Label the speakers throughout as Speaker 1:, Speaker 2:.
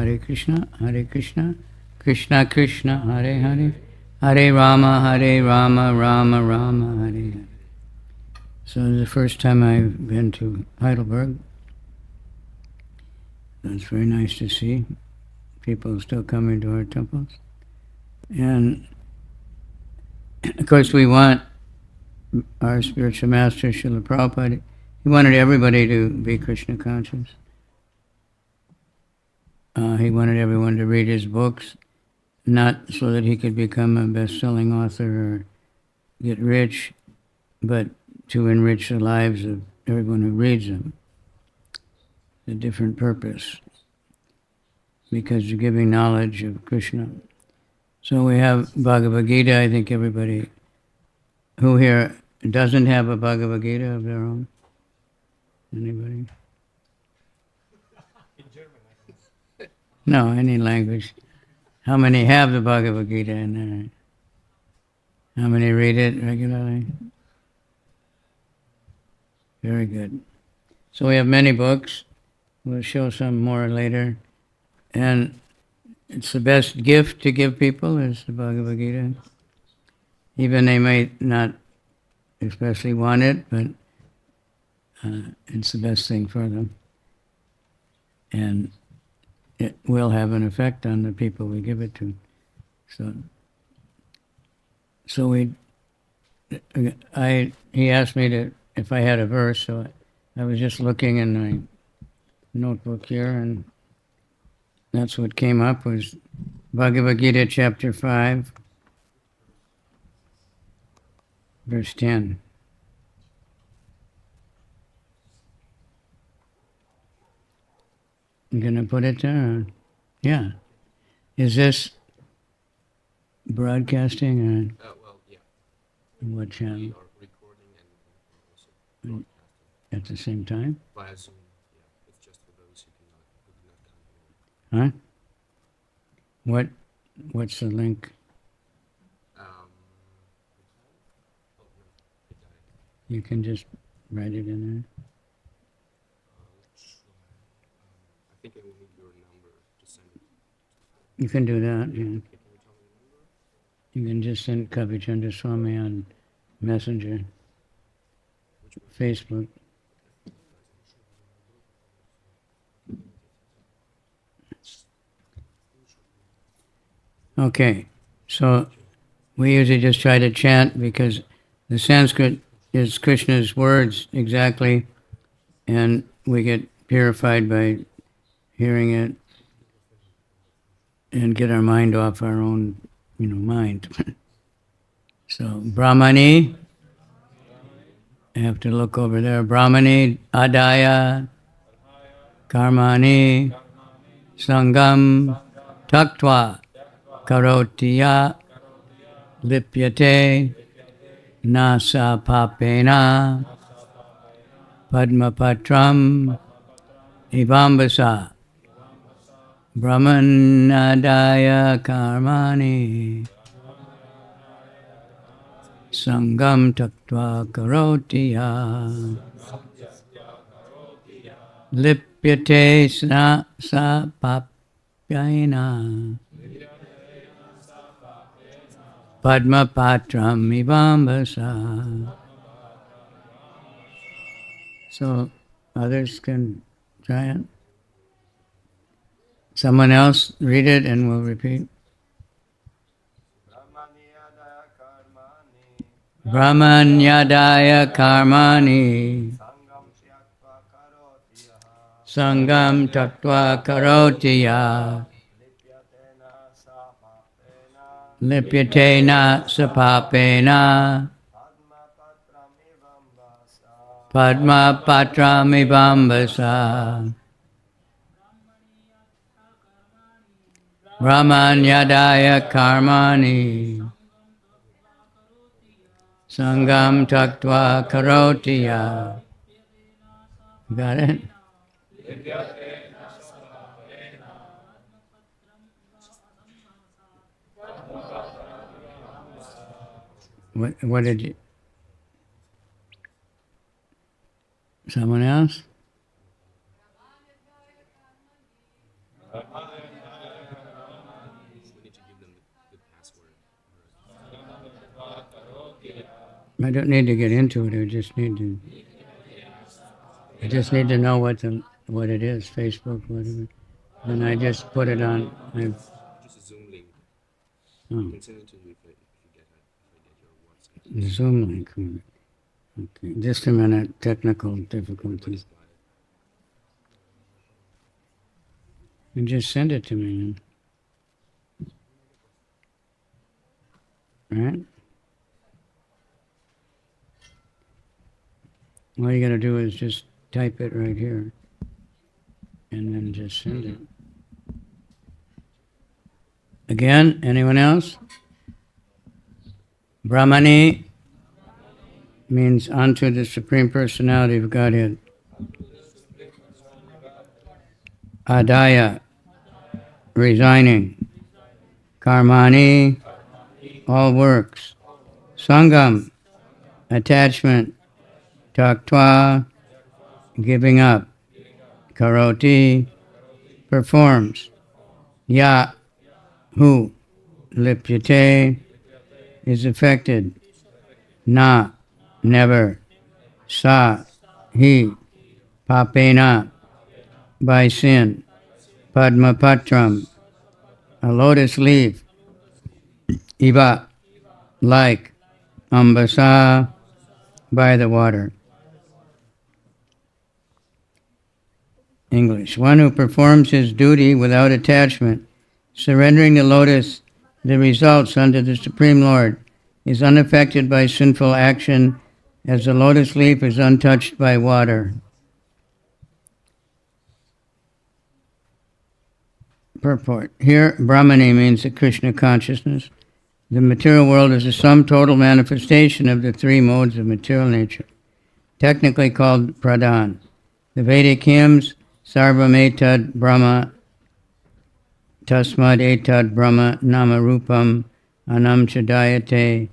Speaker 1: Hare Krishna, Krishna Krishna, Hare Hare, Hare Rama, Rama Rama, Hare Hare. So this is the first time I've been to Heidelberg. It's very nice to see people still coming to our temples. And of course we want our spiritual master, Srila Prabhupada, he wanted everybody to be Krishna conscious. He wanted everyone to read his books, not so that he could become a best-selling author or get rich, but to enrich the lives of everyone who reads them. A different purpose, because you're giving knowledge of Krishna. So we have Bhagavad Gita. I think everybody who here doesn't have a Bhagavad Gita of their own? Anybody?
Speaker 2: In German.
Speaker 1: No, any language. How many have the Bhagavad Gita in there? How many read it regularly? Very good. So we have many books. We'll show some more later. And it's the best gift to give people is the Bhagavad Gita. Even they might not especially want it, but it's the best thing for them. And it will have an effect on the people we give it to. So he asked me if I had a verse, so I was just looking in my notebook here, and that's what came up was Bhagavad Gita chapter 5, verse 10. You gonna put it there? Yeah. Is this broadcasting or?
Speaker 2: Well, yeah.
Speaker 1: What channel?
Speaker 2: We are recording and also broadcasting.
Speaker 1: At the same time?
Speaker 2: Via Zoom, yeah. It's just for those who cannot come here.
Speaker 1: Huh? What's the link? You can just write it in there.
Speaker 2: I think I will need your number to send it.
Speaker 1: You can do that, yeah.
Speaker 2: Can you tell me the number?
Speaker 1: You can just send Kavichandra Swami on Messenger, Facebook. Okay, so we usually just try to chant because the Sanskrit is Krishna's words exactly, and we get purified by hearing it and get our mind off our own, mind. So, Brahmani, I have to look over there. Brahmani, Adaya, Karmani, Sangam, Taktva, Karotiya, Lipyate, Nasa Papena, Padmapatram, Ivambasa, Brahmanadaya Karmani, Sangam Taktva Karotiya, Lipyate Nasa Papena, Padmapatram Ivambasa. So others can try it. Someone else read it and we'll repeat. Brahmanyadaya Karmani Sangam Taktva Karotiya Lipyatena Sapapena Padma Patram Ivambasa Brahmanyadaya Karmani Sangam Taktva Karotiya. Got it? What did you? Someone else? I don't need to get into it. I just need to know what it is. Facebook, whatever. And I just put it on.
Speaker 2: Just a Zoom link. I
Speaker 1: Oh,
Speaker 2: can send it to you if I get your WhatsApp.
Speaker 1: the Zoom link. Okay, just a minute. Technical difficulties. And just send it to me, right? All you got to do is just type it right here, and then just send it. Again, anyone else? Brahmani means unto the Supreme Personality of Godhead. Adaya, resigning. Karmani, all works. Sangam, attachment. Taktva, giving up. Karoti, performs. Ya, who. Lipyate, is affected. Na, never. Sa, he. Papena, by sin. Padmapatram, a lotus leaf. Iva, like. Ambasa, by the water. English. One who performs his duty without attachment, surrendering the lotus, the results unto the Supreme Lord, is unaffected by sinful action as the lotus leaf is untouched by water. Purport. Here, Brahmani means the Krishna consciousness. The material world is a sum total manifestation of the three modes of material nature, technically called pradhan. The Vedic hymns, Sarvam Etad Brahma, Tasmad Etad Brahma, Nama Rupam, Anam Chadayate,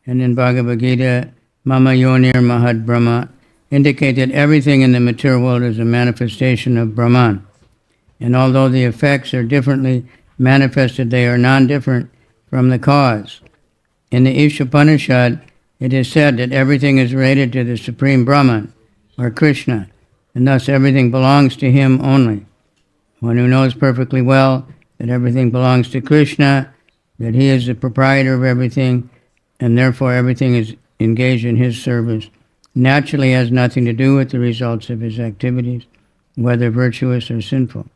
Speaker 1: and in Bhagavad Gita, Mama Yonir Mahad Brahma, indicate that everything in the material world is a manifestation of Brahman. And although the effects are differently manifested, they are non-different from the cause. In the Ishopanishad, it is said that everything is related to the Supreme Brahman, or Krishna, and thus everything belongs to him only. One who knows perfectly well that everything belongs to Krishna, that he is the proprietor of everything, and therefore everything is engaged in his service, naturally has nothing to do with the results of his activities, whether virtuous or sinful.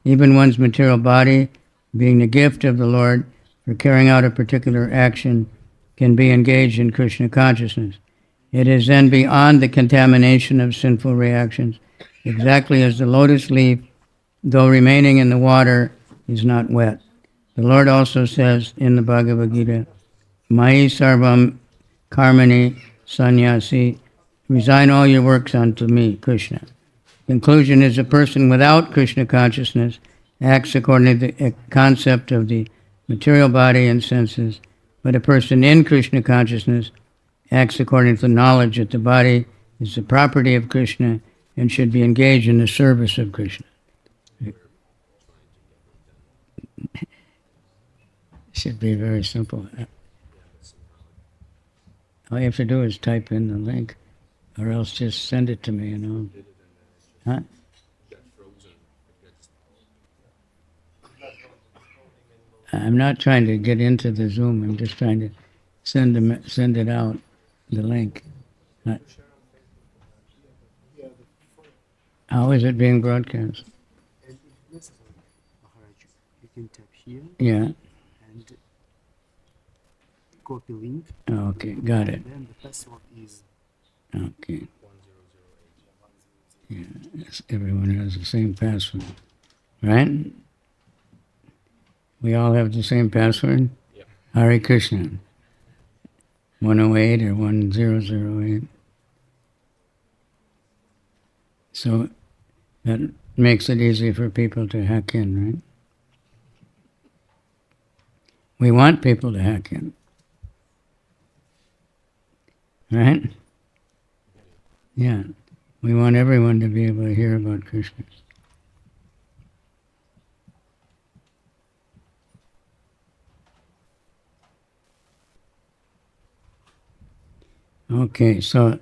Speaker 1: Even one's material body, being the gift of the Lord for carrying out a particular action, can be engaged in Krishna consciousness. It is then beyond the contamination of sinful reactions, exactly as the lotus leaf, though remaining in the water, is not wet. The Lord also says in the Bhagavad Gita, Mai sarvam karmani sannyasi, resign all your works unto me, Krishna. Conclusion is a person without Krishna consciousness acts according to the concept of the material body and senses, but a person in Krishna consciousness acts according to the knowledge that the body is the property of Krishna and should be engaged in the service of Krishna. Should be very simple. All you have to do is type in the link, or else just send it to me, Huh? I'm not trying to get into the Zoom. I'm just trying to send it out, the link. How is it being broadcast?
Speaker 3: You can tap here
Speaker 1: Yeah.
Speaker 3: and copy link.
Speaker 1: Okay, got it.
Speaker 3: Then the password is
Speaker 1: Okay. Yeah, everyone has the same password, right? We all have the same password?
Speaker 2: Yep.
Speaker 1: Hare-Krishna. 108 or 1008. So that makes it easy for people to hack in, right? We want people to hack in. Right? Yeah. We want everyone to be able to hear about Krishna. Okay, so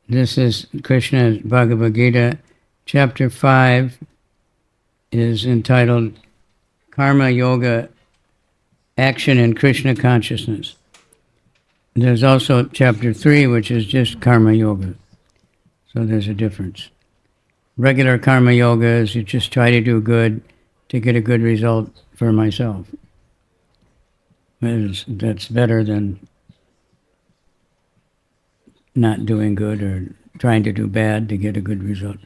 Speaker 1: this is Krishna's Bhagavad Gita. Chapter 5 is entitled Karma Yoga, Action in Krishna Consciousness. There's also chapter 3, which is just Karma Yoga. So there's a difference. Regular Karma Yoga is you just try to do good to get a good result for myself. That's better than not doing good or trying to do bad to get a good result.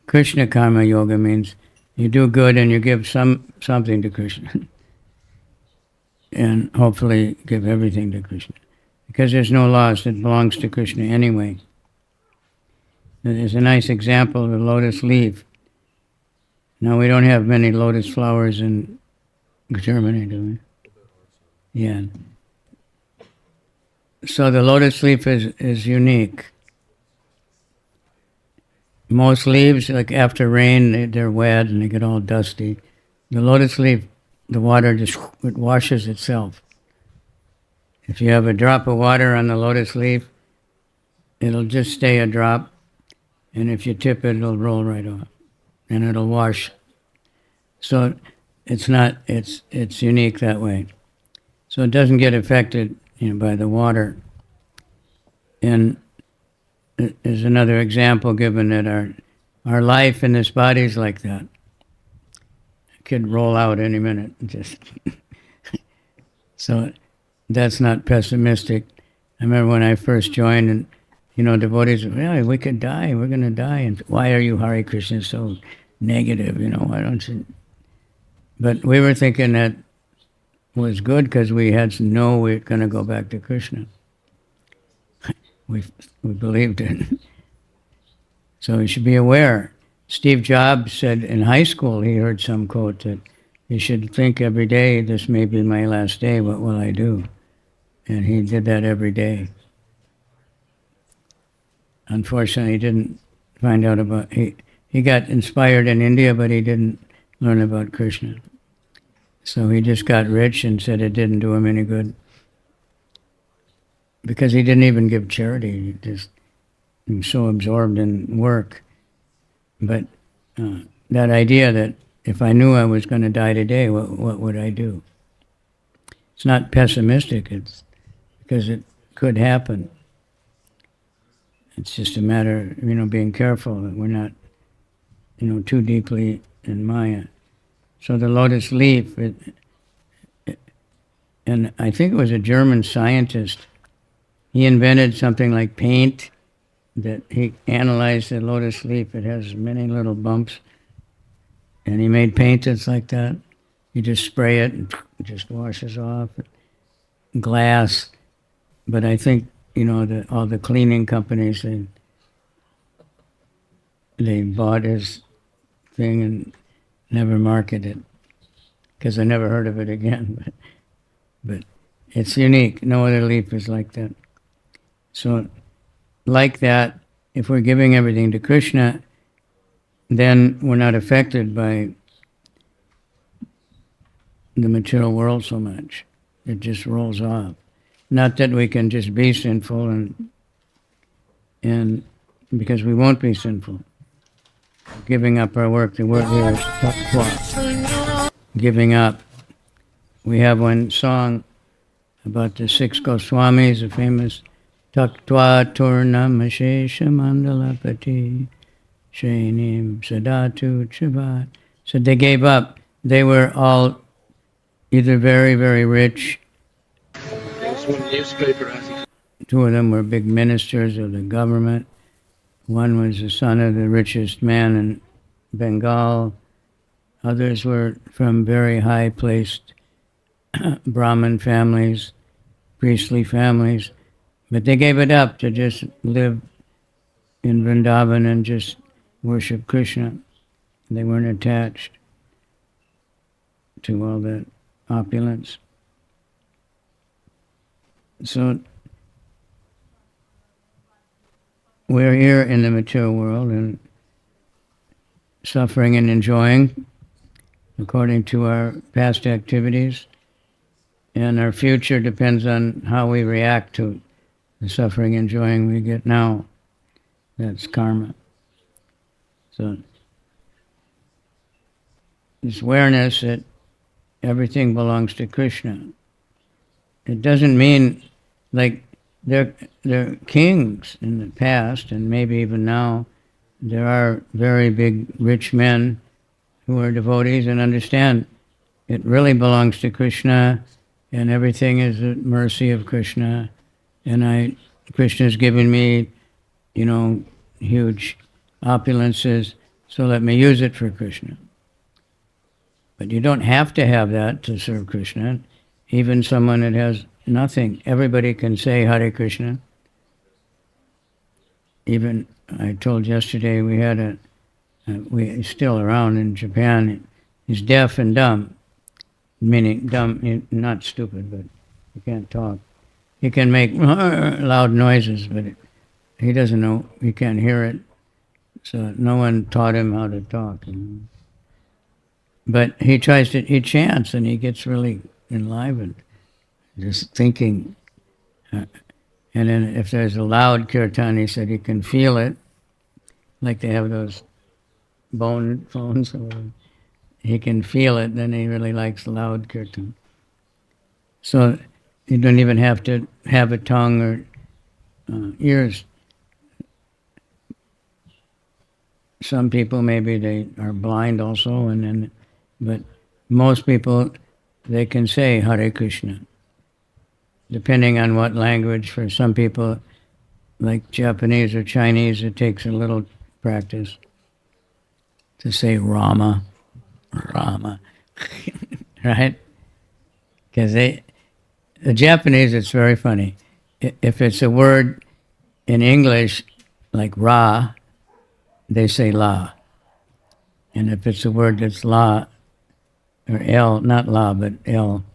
Speaker 1: Krishna Karma Yoga means you do good and you give something to Krishna. And hopefully give everything to Krishna. Because there's no loss, it belongs to Krishna anyway. There's a nice example of the lotus leaf. Now we don't have many lotus flowers in Germany, do we? Yeah. So the lotus leaf is unique. Most leaves, like after rain, they're wet and they get all dusty. The lotus leaf, the water it washes itself. If you have a drop of water on the lotus leaf, it'll just stay a drop, and if you tip it, it'll roll right off, and it'll wash. So it's unique that way. So it doesn't get affected, by the water. And there's another example given that our life in this body is like that. It could roll out any minute. So that's not pessimistic. I remember when I first joined, and devotees, we could die. We're going to die. And why are you, Hare Krishna, so negative? Why don't you? But we were thinking that was good because we had to know we're going to go back to Krishna. We believed it. So you should be aware. Steve Jobs said in high school, he heard some quote that you should think every day, this may be my last day, what will I do? And he did that every day. Unfortunately, he didn't find out about, he got inspired in India, but he didn't learn about Krishna. So he just got rich and said it didn't do him any good. Because he didn't even give charity, he was so absorbed in work. But that idea that if I knew I was going to die today, what would I do? It's not pessimistic, it's because it could happen. It's just a matter of, being careful that we're not, too deeply in Maya. So the lotus leaf, and I think it was a German scientist, he invented something like paint, that he analyzed the lotus leaf. It has many little bumps. And he made paint that's like that. You just spray it and it just washes off. Glass. But I think, all the cleaning companies, they bought his thing and never marketed it. Because I never heard of it again. But it's unique. No other leaf is like that. So, like that, if we're giving everything to Krishna, then we're not affected by the material world so much. It just rolls off. Not that we can just be sinful, and because we won't be sinful. Giving up our work, the word here is tattva. Giving up. We have one song about the 6 Goswamis, a famous Taktva Turnam Ashesha Mandalapati Shainim Sadatu Chivat. So they gave up. They were all either very, very rich. Two of them were big ministers of the government. One was the son of the richest man in Bengal. Others were from very high-placed Brahmin families, priestly families. But they gave it up to just live in Vrindavan and just worship Krishna. They weren't attached to all that opulence. So we're here in the material world and suffering and enjoying according to our past activities. And our future depends on how we react to The suffering and enjoying we get now, that's karma. So this awareness that everything belongs to Krishna. It doesn't mean like they're kings in the past, and maybe even now. There are very big, rich men who are devotees and understand it really belongs to Krishna, and everything is the mercy of Krishna, and Krishna's given me, huge opulences, so let me use it for Krishna. But you don't have to have that to serve Krishna. Even someone that has nothing, everybody can say Hare Krishna. Even, I told yesterday, we had he's still around in Japan. He's deaf and dumb, meaning dumb, not stupid, but he can't talk. He can make loud noises, but he doesn't know, he can't hear it. So no one taught him how to talk. But he chants, and he gets really enlivened, just thinking. And then if there's a loud kirtan, he said he can feel it, like they have those bone phones. He can feel it, then he really likes loud kirtan. So you don't even have to have a tongue or ears. Some people, maybe they are blind also, but most people, they can say Hare Krishna. Depending on what language, for some people, like Japanese or Chinese, it takes a little practice to say Rama, right? Because the Japanese, it's very funny. If it's a word in English, like Ra, they say La. And if it's a word that's La, or L, not La, but L,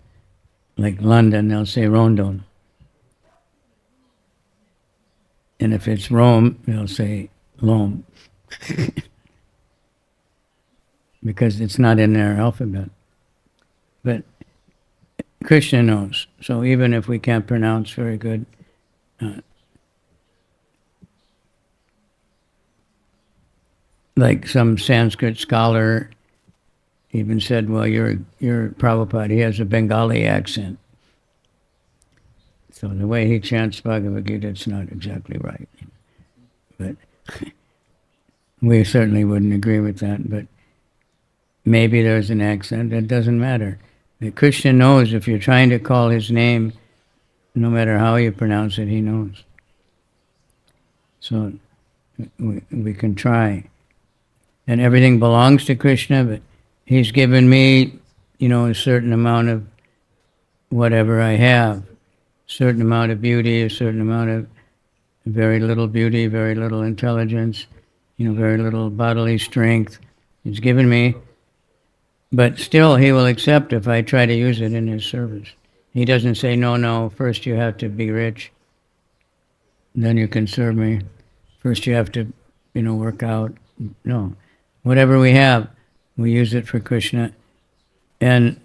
Speaker 1: like London, they'll say Rondon. And if it's Rome, they'll say Lom. Because it's not in their alphabet. But Krishna knows. So even if we can't pronounce very good, like some Sanskrit scholar even said, well, you're Prabhupada, he has a Bengali accent. So the way he chants Bhagavad Gita, it's not exactly right. But we certainly wouldn't agree with that, but maybe there's an accent, it doesn't matter. Krishna knows if you're trying to call his name, no matter how you pronounce it, he knows. So we can try. And everything belongs to Krishna, but he's given me, a certain amount of whatever I have. Certain amount of beauty, a certain amount of very little beauty, very little intelligence, very little bodily strength. He's given me. But still, he will accept if I try to use it in his service. He doesn't say, no, first you have to be rich, then you can serve me. First you have to, work out. No. Whatever we have, we use it for Krishna. And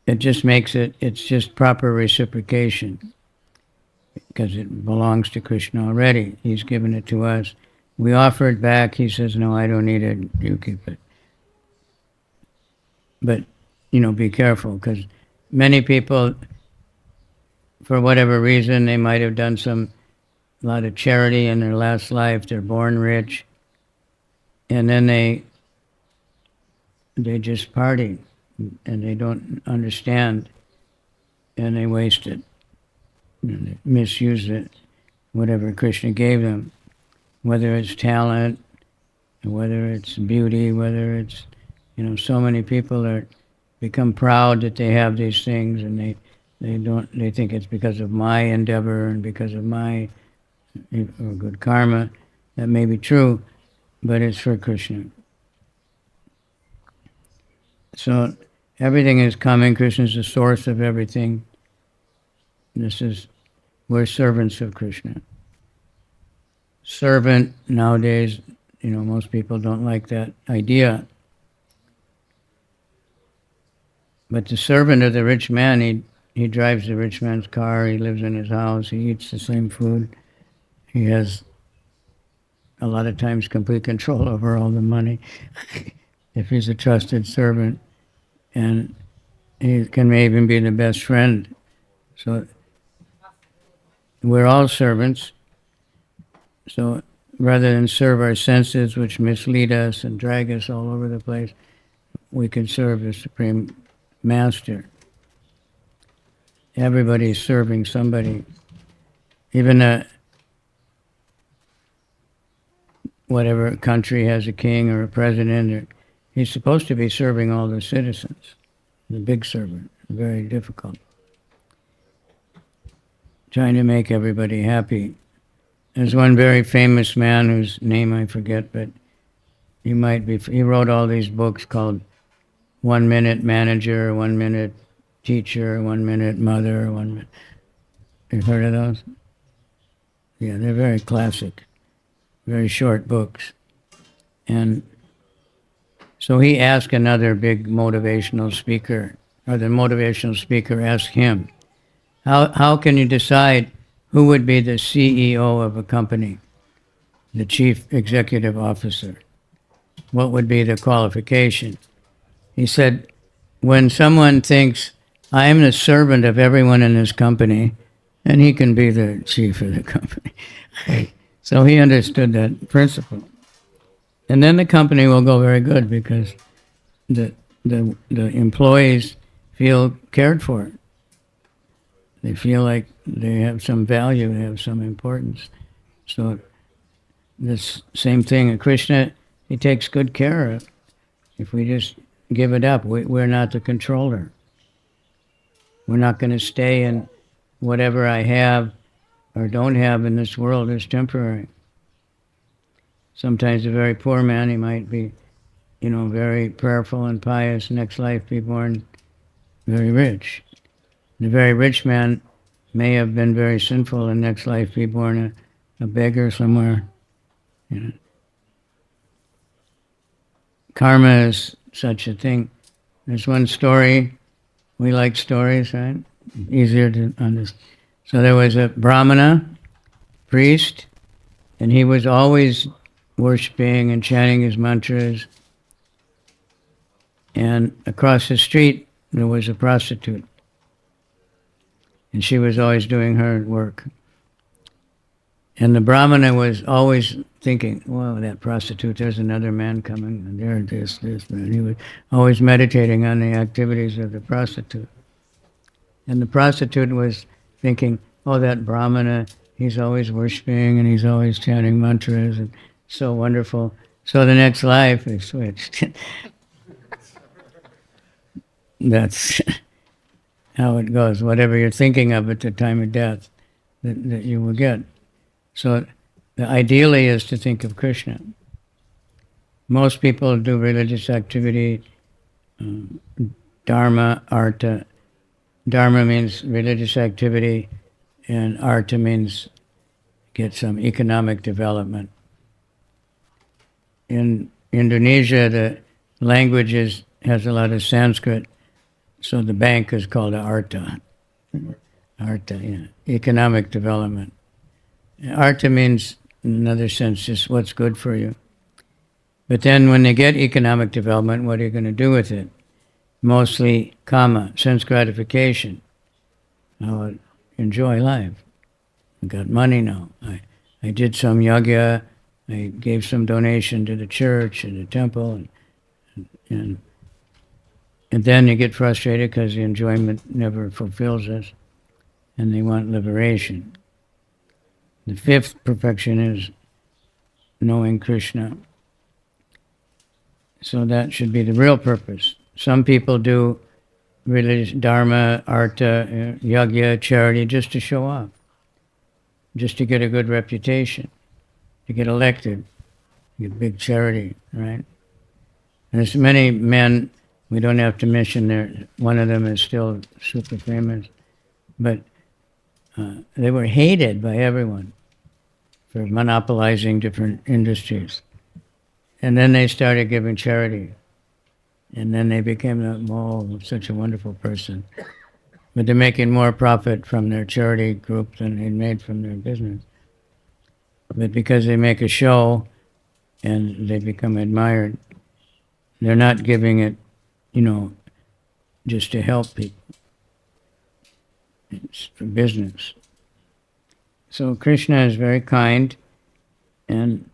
Speaker 1: it just makes it's just proper reciprocation, because it belongs to Krishna already. He's given it to us. We offer it back. He says, no, I don't need it. You keep it. But, be careful, because many people, for whatever reason, they might have done a lot of charity in their last life. They're born rich. And then they just party, and they don't understand, and they waste it. They misuse it, whatever Krishna gave them, whether it's talent, whether it's beauty, whether it's, so many people become proud that they have these things, and they think it's because of my endeavor and because of my good karma. That may be true, but it's for Krishna. So everything is coming. Krishna is the source of everything. We're servants of Krishna. Servant, nowadays, most people don't like that idea. But the servant of the rich man, he drives the rich man's car, he lives in his house, he eats the same food. He has a lot of times complete control over all the money if he's a trusted servant. And he can even be the best friend. So we're all servants. So rather than serve our senses, which mislead us and drag us all over the place, we can serve the Supreme Master. Everybody's serving somebody. Even whatever country has a king or a president, he's supposed to be serving all the citizens. The big servant, very difficult. Trying to make everybody happy. There's one very famous man whose name I forget, but he wrote all these books called 1 Minute Manager, 1 Minute Teacher, 1 Minute Mother, 1 Minute. You've heard of those? Yeah, they're very classic, very short books. And so he asked another big motivational speaker, or the motivational speaker asked him, how can you decide who would be the CEO of a company, the chief executive officer? What would be the qualification? He said, when someone thinks, I am the servant of everyone in this company, and he can be the chief of the company. So he understood that principle. And then the company will go very good because the employees feel cared for. They feel like they have some value, they have some importance. So this same thing, Krishna, he takes good care of. If we just give it up, we're not the controller. We're not going to stay in whatever I have or don't have in this world is temporary. Sometimes a very poor man, he might be, very prayerful and pious, next life be born very rich. The very rich man may have been very sinful and next life be born a beggar somewhere. Karma is such a thing. There's one story, we like stories, right? Easier to understand. So there was a Brahmana, priest, and he was always worshiping and chanting his mantras. And across the street there was a prostitute. And she was always doing her work. And the Brahmana was always thinking, well, that prostitute, there's another man coming, and there, this. And he was always meditating on the activities of the prostitute. And the prostitute was thinking, oh, that Brahmana, he's always worshiping, and he's always chanting mantras, and so wonderful. So the next life, they switched. That's how it goes. Whatever you're thinking of at the time of death, that you will get. So ideally is to think of Krishna. Most people do religious activity, dharma, artha. Dharma means religious activity, and artha means get some economic development. In Indonesia, the language has a lot of Sanskrit, so the bank is called artha. Artha, yeah. Economic development. Artha means, in another sense, just what's good for you. But then when they get economic development, what are you going to do with it? Mostly kama, sense gratification. I'll enjoy life. I got money now. I did some yajna. I gave some donation to the church and the temple. And then you get frustrated because the enjoyment never fulfills us. And they want liberation. The fifth perfection is knowing Krishna. So that should be the real purpose. Some people do religious dharma, artha, yajna, charity just to show off, just to get a good reputation, to get elected, get big charity, right? And there's many men, we don't have to mention there, one of them is still super famous, but they were hated by everyone for monopolizing different industries. And then they started giving charity. And then they became such a wonderful person. but they're making more profit from their charity group than they made from their business. But because they make a show and they become admired, they're not giving it, just to help people. It's for business. So Krishna is very kind, and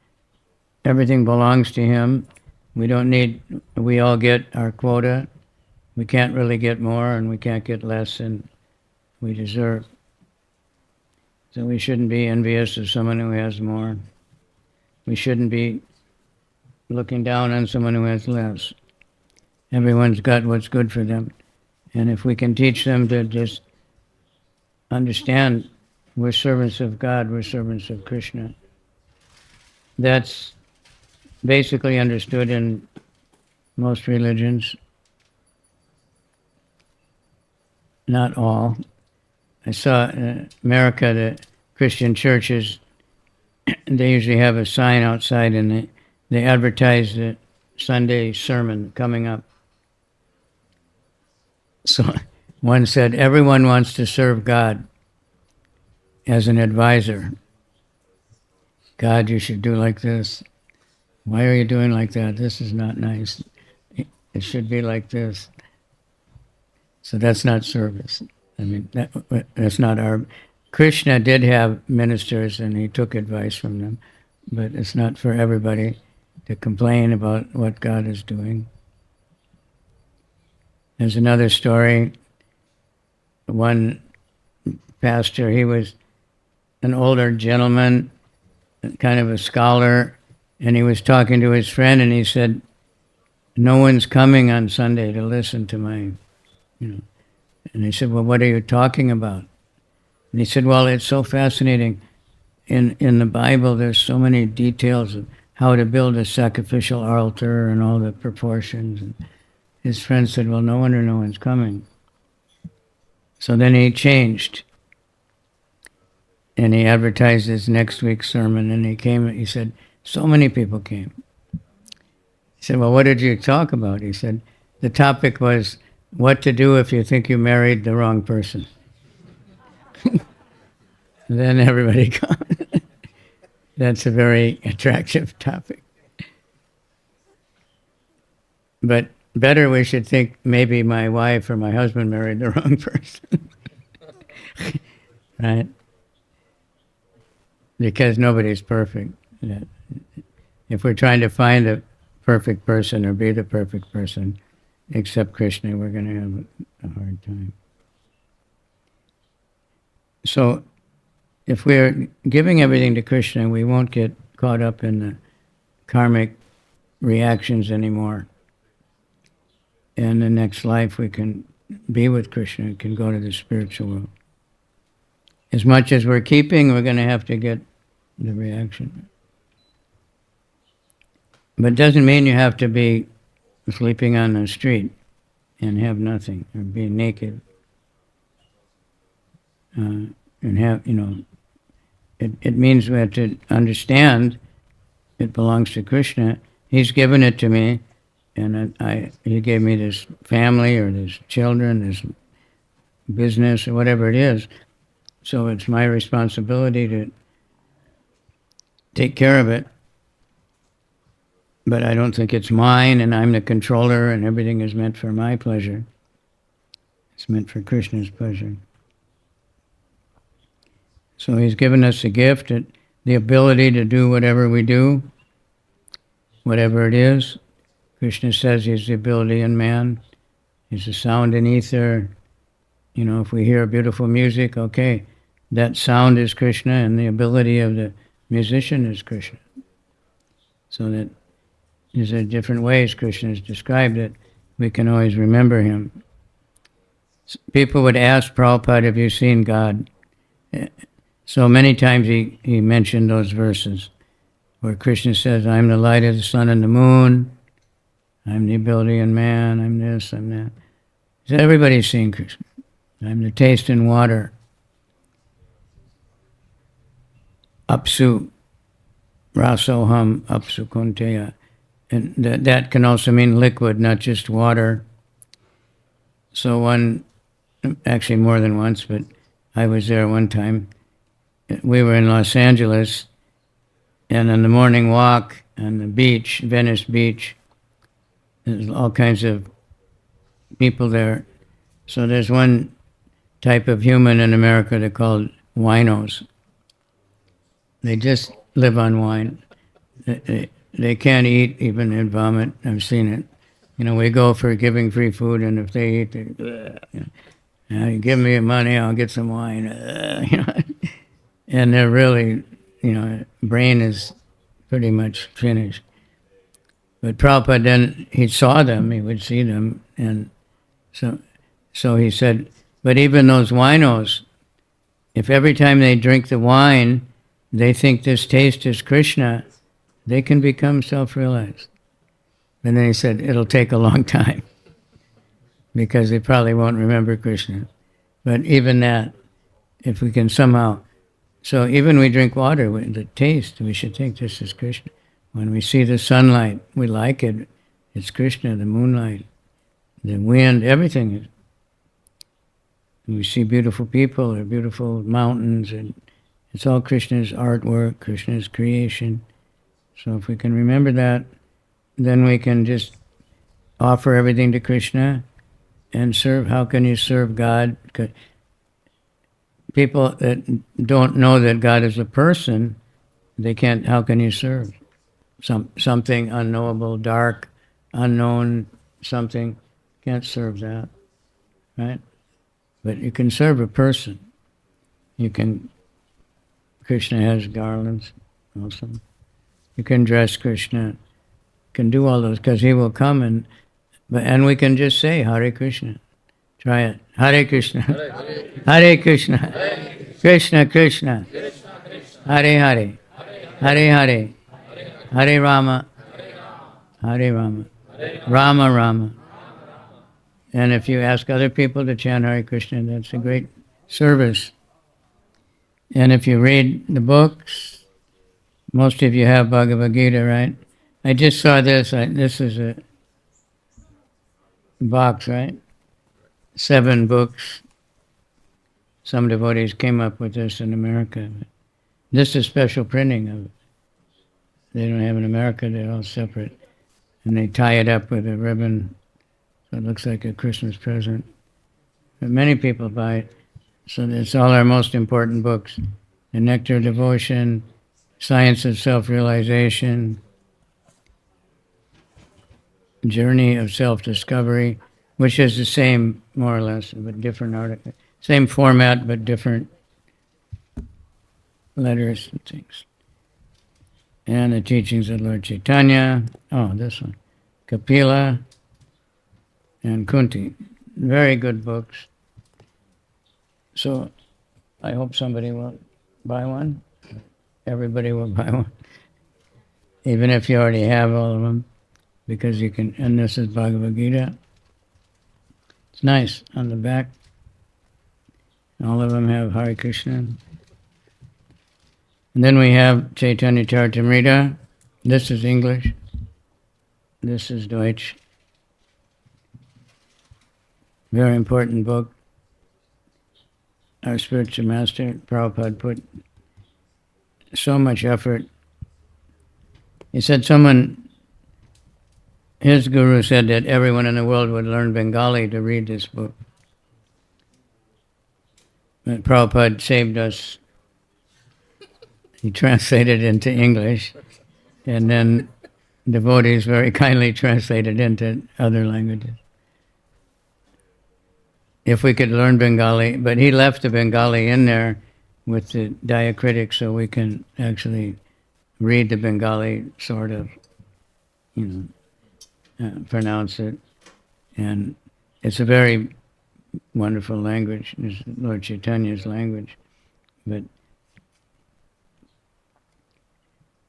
Speaker 1: everything belongs to him. We all get our quota. We can't really get more, and we can't get less than we deserve. So we shouldn't be envious of someone who has more. We shouldn't be looking down on someone who has less. Everyone's got what's good for them. And if we can teach them to just understand we're servants of God, we're servants of Krishna. That's basically understood in most religions. Not all. I saw in America, the Christian churches, they usually have a sign outside and they advertise the Sunday sermon coming up. So one said, everyone wants to serve God as an advisor. God, you should do like this. Why are you doing like that? This is not nice. It should be like this. So that's not service. I mean, that's not our... Krishna did have ministers and he took advice from them, but it's not for everybody to complain about what God is doing. There's another story. One pastor, he was an older gentleman, kind of a scholar, and he was talking to his friend and he said, no one's coming on Sunday to listen to my, And he said, well, what are you talking about? And he said, well, it's so fascinating. In the Bible, there's so many details of how to build a sacrificial altar and all the proportions. And his friend said, well, no wonder no one's coming. So then he changed. And he advertised his next week's sermon, and he said, so many people came. He said, well, what did you talk about? He said, the topic was what to do if you think you married the wrong person. Then everybody comes. That's a very attractive topic. But better we should think maybe my wife or my husband married the wrong person. Right? Because nobody's perfect. If we're trying to find a perfect person or be the perfect person, except Krishna, we're going to have a hard time. So, if we're giving everything to Krishna, we won't get caught up in the karmic reactions anymore. In the next life, we can be with Krishna and can go to the spiritual world. As much as we're keeping, we're going to have to get the reaction. But it doesn't mean you have to be sleeping on the street and have nothing, or be naked. And have, it means we have to understand it belongs to Krishna. He's given it to me, and he gave me this family or this children, this business, or whatever it is. So it's my responsibility to take care of it. But I don't think it's mine, and I'm the controller, and everything is meant for my pleasure. It's meant for Krishna's pleasure. So he's given us a gift, the ability to do whatever we do, whatever it is. Krishna says he's the ability in man. He's the sound in ether. If we hear beautiful music, okay, that sound is Krishna, and the ability of the musician is Krishna. So that there's different ways Krishna has described it. We can always remember him. People would ask Prabhupada, have you seen God? So many times he mentioned those verses where Krishna says, I'm the light of the sun and the moon, I'm the ability in man, I'm this, I'm that. So everybody's seen Krishna. I'm the taste in water. Apsu, rasoham, apsu kunteya. And that can also mean liquid, not just water. So one actually more than once, but I was there one time. We were in Los Angeles, and on the morning walk on the beach, Venice Beach, there's all kinds of people there. So there's one type of human in America they're called winos. They just live on wine. They can't eat even and vomit. I've seen it. We go for giving free food, and if they eat, you give me money, I'll get some wine. And they're really, brain is pretty much finished. But Prabhupada then, he saw them, he would see them, and so he said, but even those winos, if every time they drink the wine, they think this taste is Krishna, they can become self-realized. And then he said, it'll take a long time, because they probably won't remember Krishna. But even that, if we can somehow, so even we drink water, the taste, we should think this is Krishna. When we see the sunlight, we like it. It's Krishna, the moonlight, the wind, everything. We see beautiful people or beautiful mountains, and it's all Krishna's artwork, Krishna's creation. So if we can remember that, then we can just offer everything to Krishna and serve. How can you serve God? People that don't know that God is a person, they can't, how can you serve? Something unknowable, dark, unknown, something, can't serve that, right? But you can serve a person. Krishna has garlands also. You can dress Krishna, can do all those, because he will come and we can just say Hare Krishna. Try it. Hare Krishna. Hare Krishna. Krishna Krishna. Hare Hare. Hare Hare. Hare Rama. Hare Rama. Rama Rama. And if you ask other people to chant Hare Krishna, that's a great service. And if you read the books, most of you have Bhagavad Gita, right? I just saw this. This is a box, right? 7 books. Some devotees came up with this in America. This is special printing of it. They don't have in America, they're all separate. And they tie it up with a ribbon, so it looks like a Christmas present. But many people buy it. So it's all our most important books. The Nectar of Devotion, Science of Self-Realization, Journey of Self-Discovery, which is the same, more or less, but different article. Same format, but different letters and things. And the teachings of Lord Chaitanya. Oh, this one. Kapila and Kunti. Very good books. So I hope somebody will buy one. Everybody will buy one. Even if you already have all of them. Because you can, and this is Bhagavad Gita. It's nice on the back. All of them have Hare Krishna. And then we have Chaitanya Charitamrita. This is English. This is Deutsch. Very important book. Our spiritual master, Prabhupada, put so much effort. He said his guru said that everyone in the world would learn Bengali to read this book. But Prabhupada saved us. He translated into English, and then devotees very kindly translated into other languages. If we could learn Bengali, but he left the Bengali in there with the diacritic so we can actually read the Bengali, sort of, pronounce it. And it's a very wonderful language. It's Lord Chaitanya's language. But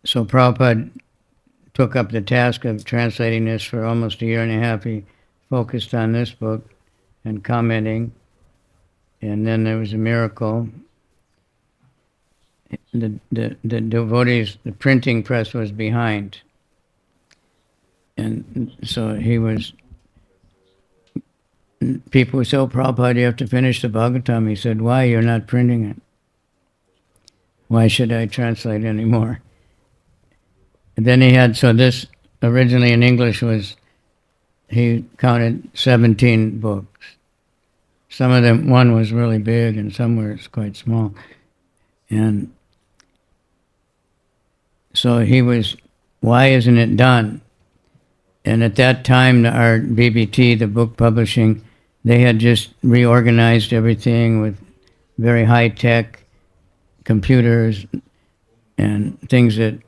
Speaker 1: so Prabhupada took up the task of translating this for almost a year and a half. He focused on this book and commenting. And then there was a miracle. The devotees, the printing press was behind. And so he was people said, "Oh, Prabhupada, you have to finish the Bhagavatam." He said, "Why? You're not printing it. Why should I translate anymore?" And then he had, so this originally in English was, he counted 17 books. Some of them, one was really big and some were quite small. And so he was, why isn't it done? And at that time, our BBT, the book publishing, they had just reorganized everything with very high-tech computers and things that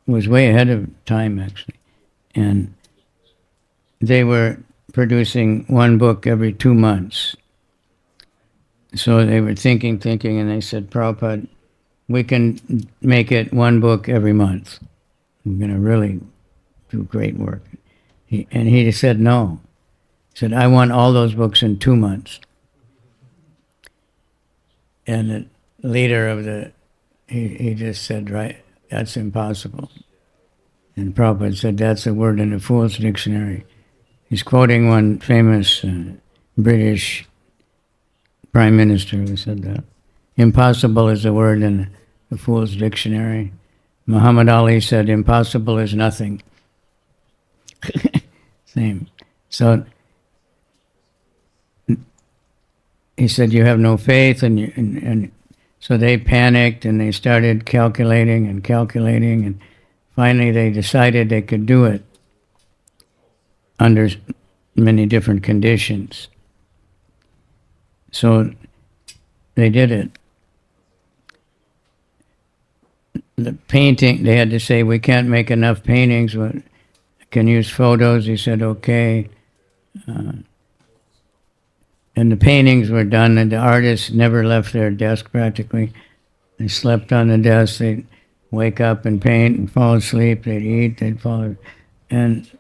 Speaker 1: was way ahead of time, actually. And they were producing one book every 2 months. So they were thinking, and they said, "Prabhupada, we can make it one book every month. We're going to really do great work." And he said no. He said, "I want all those books in 2 months." And the leader of he just said, "Right, that's impossible." And Prabhupada said, "That's a word in the Fool's Dictionary." He's quoting one famous British Prime Minister who said that. Impossible is a word in the Fool's Dictionary. Muhammad Ali said, "Impossible is nothing." Same. So he said, "You have no faith," and so they panicked and they started calculating, and finally they decided they could do it under many different conditions. So they did it. The painting, they had to say, "We can't make enough paintings, but can use photos." He said, "Okay." And the paintings were done, and the artists never left their desk practically. They slept on the desk. They'd wake up and paint and fall asleep. They'd eat, they'd fall, and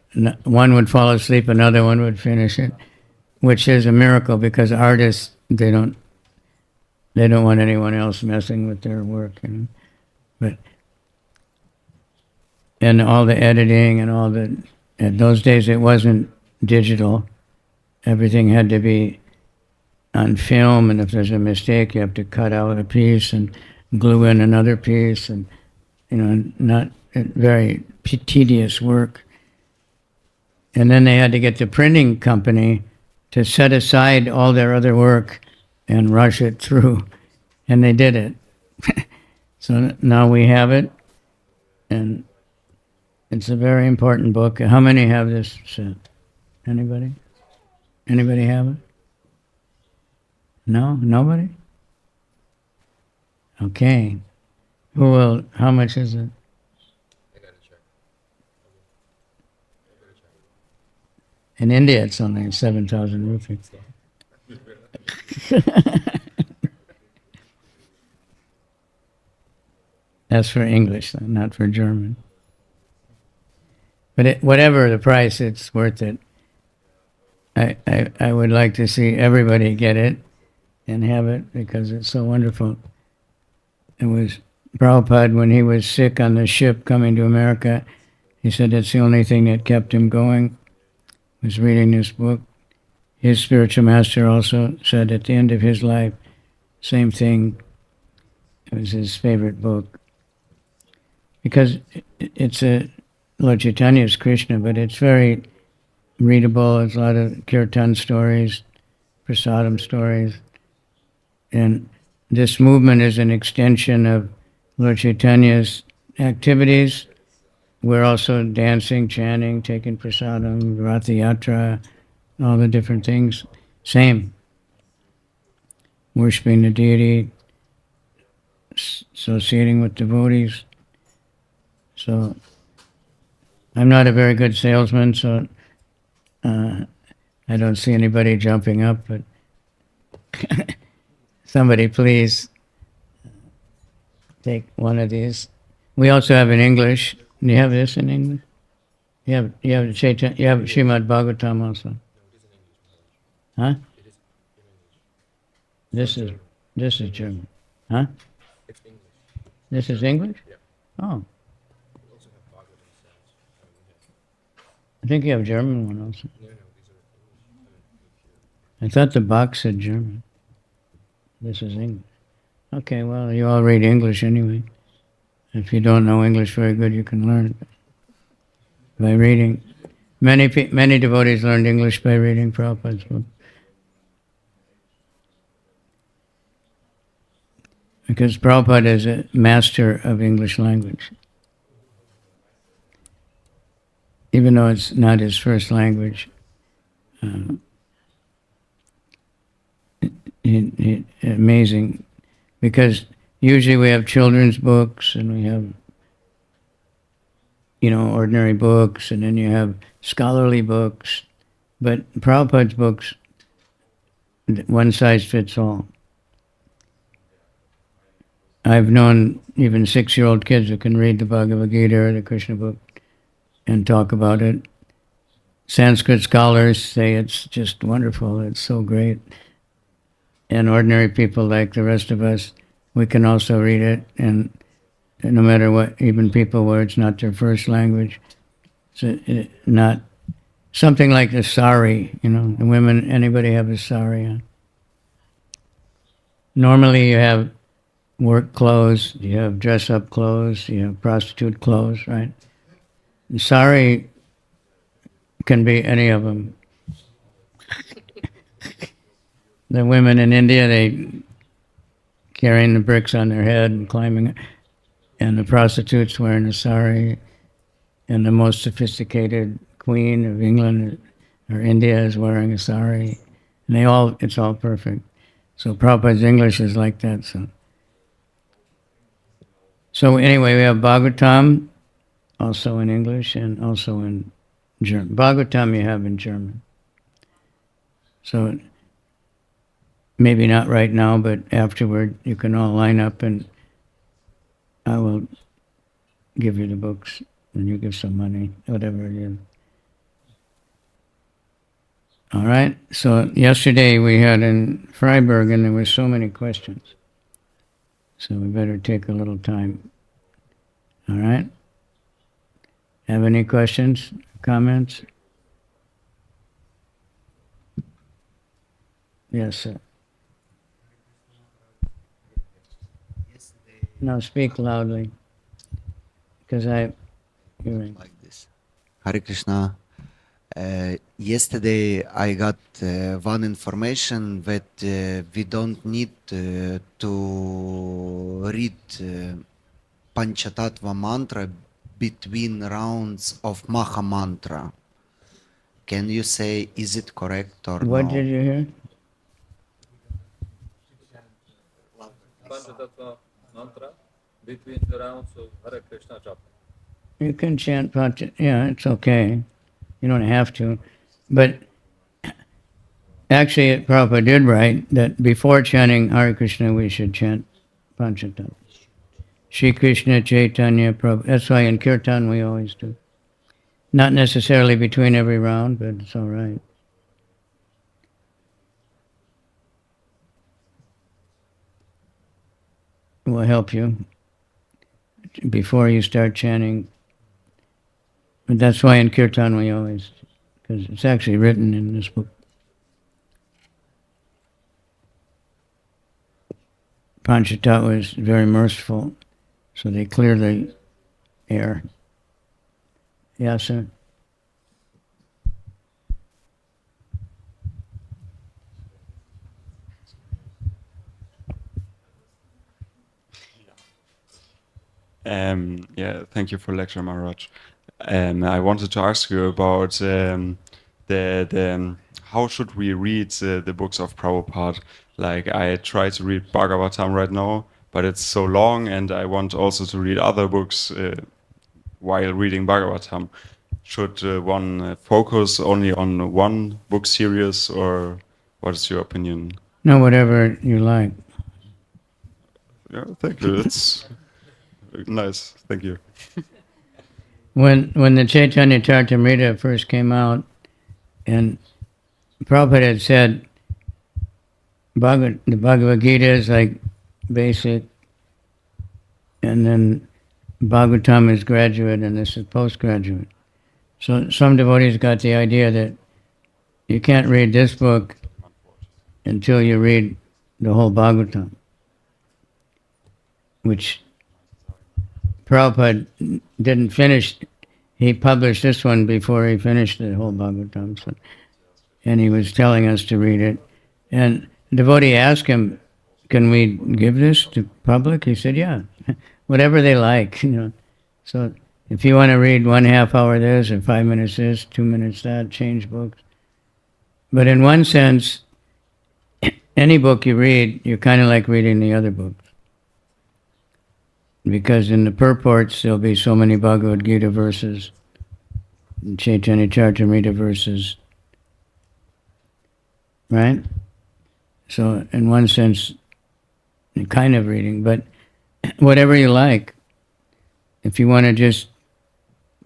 Speaker 1: one would fall asleep, another one would finish it, which is a miracle because artists, they don't want anyone else messing with their work, you know. But and all the editing and all the, in those days it wasn't digital. Everything had to be on film, and if there's a mistake, you have to cut out a piece and glue in another piece, and you know, not very tedious work. And then they had to get the printing company to set aside all their other work and rush it through, and they did it. So now we have it, and it's a very important book. How many have this set? Anybody? Anybody have it? No? Nobody? Okay. Who will, how much is it?
Speaker 2: I gotta check. I gotta check.
Speaker 1: In India, it's only 7,000 rupees. That's for English, not for German. But whatever the price, it's worth it. I would like to see everybody get it and have it because it's so wonderful. It was Prabhupada, when he was sick on the ship coming to America, he said that's the only thing that kept him going, was reading this book. His spiritual master also said at the end of his life, same thing. It was his favorite book. Because it's Lord Chaitanya's Krishna, but it's very readable. There's a lot of kirtan stories, prasadam stories. And this movement is an extension of Lord Chaitanya's activities. We're also dancing, chanting, taking prasadam, Ratha Yatra, all the different things. Same. Worshipping the deity, associating with devotees. So I'm not a very good salesman, so I don't see anybody jumping up, but somebody please take one of these. We also have in English. Do you have this in English? You have Srimad Bhagavatam also. Huh? This is German. Huh?
Speaker 2: It's English.
Speaker 1: This is English?
Speaker 2: Yeah.
Speaker 1: Oh,
Speaker 2: We also have Bhagavatam sounds.
Speaker 1: I think you have German one also.
Speaker 2: No, these are English.
Speaker 1: I thought the box said German. This is English. Okay, well, you all read English anyway. If you don't know English very good, you can learn it by reading. Many devotees learned English by reading Prabhupada's book. Because Prabhupada is a master of English language. Even though it's not his first language, amazing. Because usually we have children's books and we have, ordinary books, and then you have scholarly books. But Prabhupada's books, one size fits all. I've known even 6-year-old kids who can read the Bhagavad Gita or the Krishna book and talk about it. Sanskrit scholars say it's just wonderful, it's so great. And ordinary people like the rest of us, we can also read it, and no matter what, even people where it's not their first language, not something like the sari, the women, anybody have a sari on? Normally you have work clothes, you have dress-up clothes, you have prostitute clothes, right? Sari can be any of them. The women in India, they carrying the bricks on their head and climbing, and the prostitutes wearing a sari, and the most sophisticated queen of England or India is wearing a sari, and it's all perfect. So Prabhupada's English is like that. So anyway, we have Bhagavatam, also in English and also in German. Bhagavatam you have in German. So maybe not right now, but afterward you can all line up and I will give you the books and you give some money, whatever it is. All right, so yesterday we had in Freiburg and there were so many questions. So we better take a little time. All right? Have any questions, comments? Yes, sir. No, speak loudly. Because hearing.
Speaker 4: Like this. Hare Krishna. Yesterday I got one information that we don't need to read Panchatattva mantra between rounds of Maha mantra. Can you say, is it correct or
Speaker 1: What
Speaker 4: no?
Speaker 1: did you hear?
Speaker 5: Panchatattva mantra between the rounds of Hare Krishna japa.
Speaker 1: You can chant Pancha. Yeah, it's okay. You don't have to. But actually, Prabhupada did write that before chanting Hare Krishna, we should chant Panchatattva. Shri Krishna Chaitanya Prabhu. That's why in Kirtan we always do. Not necessarily between every round, but it's all right. It will help you before you start chanting. But that's why in Kirtan we always, because it's actually written in this book. Panchatattva is very merciful, so they clear the air. Yeah, sir?
Speaker 6: Yeah, thank you for lecture, Maharaj. I wanted to ask you about how should we read the books of Prabhupada? Like, I try to read Bhagavatam right now, but it's so long, and I want also to read other books while reading Bhagavatam. Should one focus only on one book series, or what is your opinion?
Speaker 1: No, whatever you like.
Speaker 6: Yeah, thank you. That's nice. Thank you.
Speaker 1: When the Chaitanya Charitamrita first came out, and Prabhupada had said, the Bhagavad Gita is like basic, and then Bhagavatam is graduate, and this is postgraduate. So some devotees got the idea that you can't read this book until you read the whole Bhagavatam, which Prabhupada didn't finish. He published this one before he finished the whole Bhagavatam. So, and he was telling us to read it. And the devotee asked him, can we give this to public? He said, yeah, whatever they like. So if you want to read 1/2 hour this or 5 minutes this, 2 minutes that, change books. But in one sense, any book you read, you're kind of like reading the other books. Because in the purports, there'll be so many Bhagavad Gita verses, Chaitanya Charitamrita verses, right? So in one sense, you're kind of reading, but whatever you like. If you want to just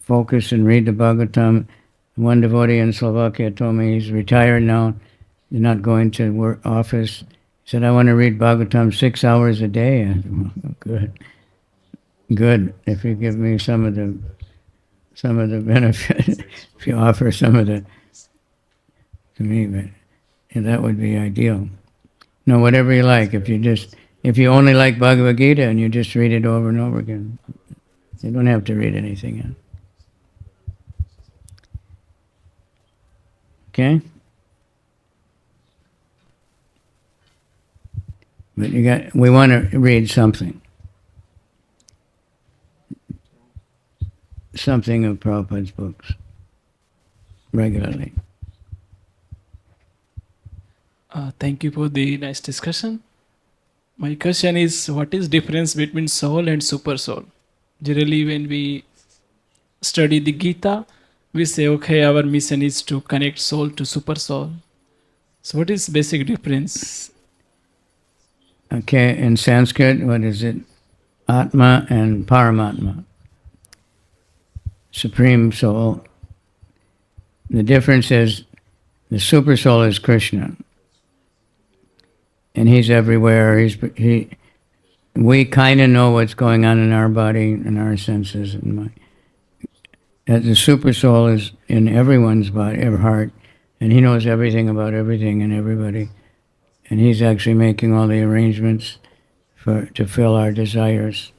Speaker 1: focus and read the Bhagavatam, one devotee in Slovakia told me he's retired now, he's not going to work office. He said, I want to read Bhagavatam 6 hours a day. I said, well, good. If you give me some of the benefit, if you offer some of the to me, but yeah, that would be ideal. No, whatever you like. If you only like Bhagavad Gita and you just read it over and over again, you don't have to read anything else. Okay? But we want to read something. Something of Prabhupada's books regularly.
Speaker 7: Thank you for the nice discussion. My question is, what is difference between soul and super soul? Generally, when we study the Gita, we say, okay, our mission is to connect soul to super soul. So what is basic difference?
Speaker 1: Okay, in Sanskrit, what is it? Atma and Paramatma. Supreme Soul. The difference is the super soul is Krishna. And he's everywhere. We kind of know what's going on in our body and our senses and mind. The super soul is in everyone's body, every heart, and he knows everything about everything and everybody. And he's actually making all the arrangements to fill our desires.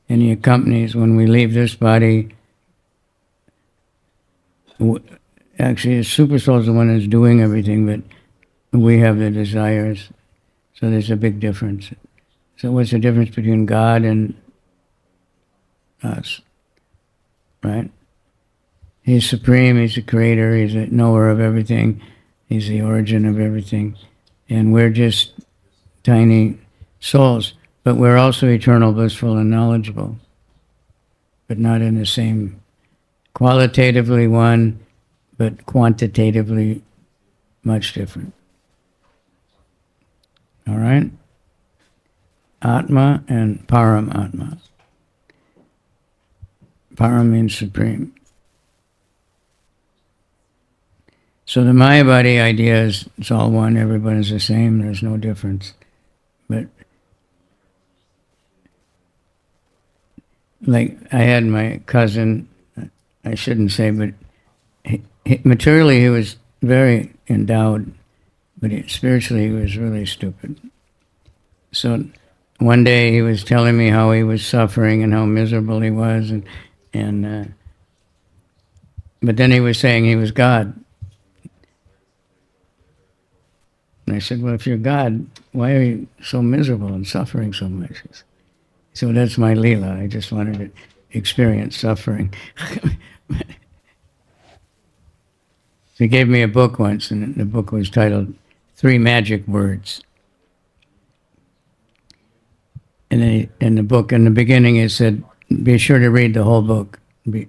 Speaker 1: And he accompanies when we leave this body. Actually, the super soul is the one that's doing everything, but we have the desires. So there's a big difference. So what's the difference between God and us? Right? He's supreme, he's the creator, he's the knower of everything, he's the origin of everything. And we're just tiny souls. But we're also eternal, blissful, and knowledgeable. But not in the same, qualitatively one, but quantitatively much different. All right? Atma and Paramatma. Param means supreme. So the Mayavadi idea is it's all one, everybody's the same, there's no difference. But like I had my cousin, I shouldn't say, but materially he was very endowed, but spiritually he was really stupid. So one day he was telling me how he was suffering and how miserable he was, but then he was saying he was God. And I said, well, if you're God, why are you so miserable and suffering so much? So that's my Leela. I just wanted to experience suffering. He gave me a book once, and the book was titled 3 Magic Words. And in the book, in the beginning, it said, be sure to read the whole book.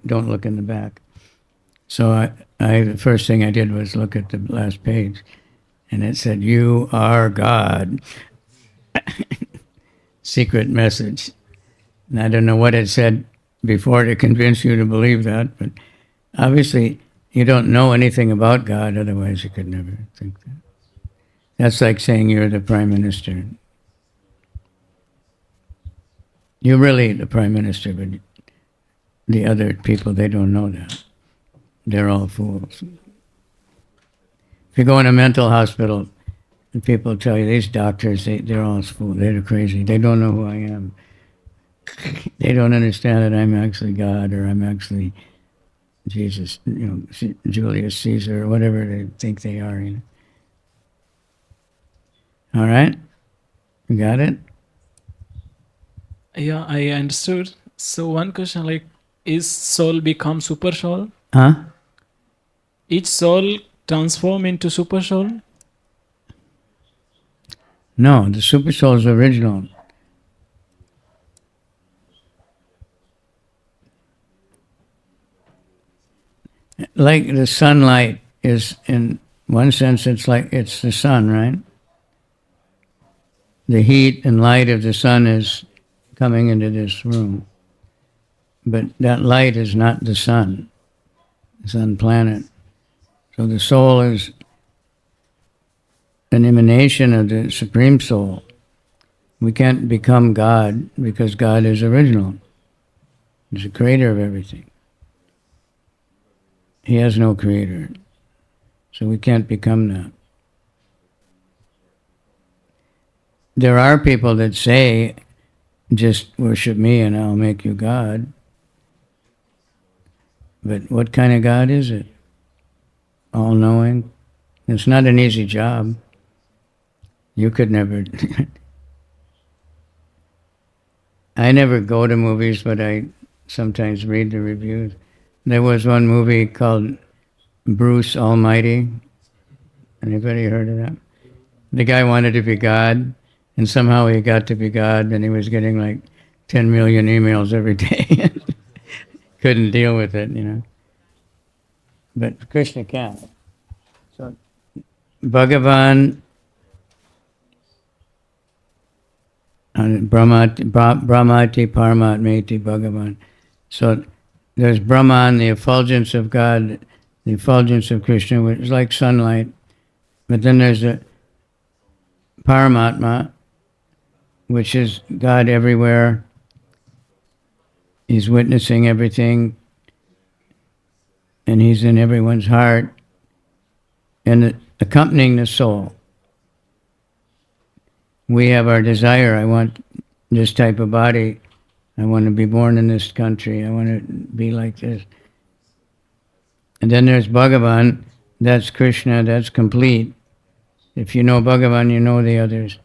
Speaker 1: Don't look in the back. So the first thing I did was look at the last page. And it said, you are God. Secret message. And I don't know what it said before to convince you to believe that, but obviously you don't know anything about God, otherwise you could never think that. That's like saying you're the Prime Minister. You're really the Prime Minister, but the other people, they don't know that. They're all fools. If you go in a mental hospital, and people tell you, these doctors, they're all fools, they're crazy, they don't know who I am. They don't understand that I'm actually God, or I'm actually Jesus, Julius Caesar, or whatever they think they are. All right? You got it?
Speaker 7: Yeah, I understood. So one question, like, is soul become super soul?
Speaker 1: Huh?
Speaker 7: Each soul transform into super soul?
Speaker 1: No, the super soul is original. Like the sunlight is, in one sense, it's the sun, right? The heat and light of the sun is coming into this room. But that light is not the sun. Sun planet. So the soul is an emanation of the Supreme Soul. We can't become God because God is original. He's the creator of everything. He has no creator. So we can't become that. There are people that say, just worship me and I'll make you God. But what kind of God is it? All-knowing? It's not an easy job. You could never... I never go to movies, but I sometimes read the reviews. There was one movie called Bruce Almighty. Anybody heard of that? The guy wanted to be God, and somehow he got to be God, and he was getting like 10 million emails every day. Couldn't deal with it, But Krishna can. So, Bhagavan, Brahmati Paramatmeti Bhagavan. So there's Brahman, the effulgence of God, the effulgence of Krishna, which is like sunlight. But then there's a Paramatma, which is God everywhere. He's witnessing everything, and he's in everyone's heart, and accompanying the soul. We have our desire. I want this type of body. I want to be born in this country. I want to be like this. And then there's Bhagavan. That's Krishna. That's complete. If you know Bhagavan, you know the others.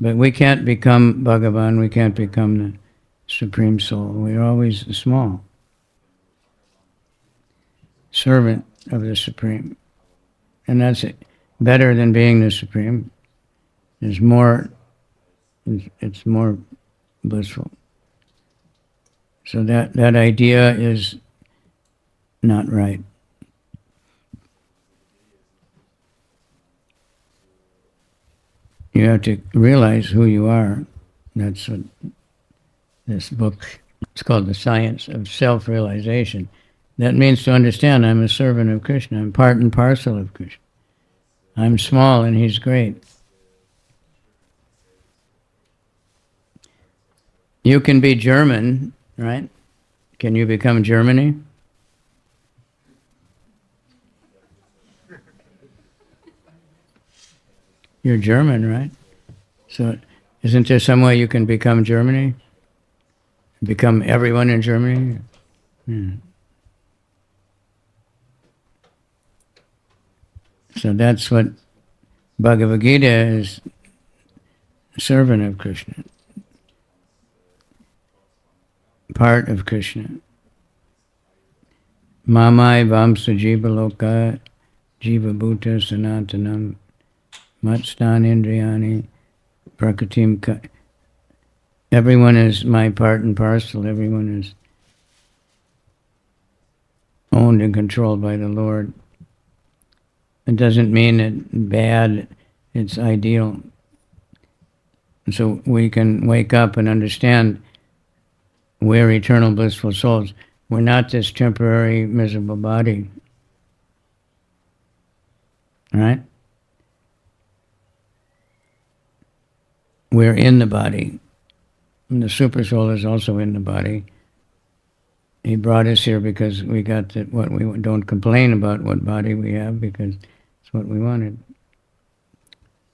Speaker 1: But we can't become Bhagavan. We can't become the Supreme Soul. We're always small. Servant of the Supreme. And that's better than being the Supreme. It's more blissful. So that idea is not right. You have to realize who you are. That's what this book, it's called The Science of Self-Realization. That means to understand I'm a servant of Krishna. I'm part and parcel of Krishna. I'm small and he's great. You can be German, right? Can you become Germany? You're German, right? So isn't there some way you can become Germany? Become everyone in Germany? So that's what Bhagavad Gita is, servant of Krishna. Part of Krishna. Mamai vamsa jiva loka jiva bhuta sanatanam matstan indriyani prakatim. Everyone is my part and parcel. Everyone is owned and controlled by the Lord. It doesn't mean it bad, it's ideal. So we can wake up and understand we're eternal blissful souls. We're not this temporary miserable body. Right? We're in the body. And the super soul is also in the body. He brought us here because we got what we don't complain about what body we have, because That's what we wanted.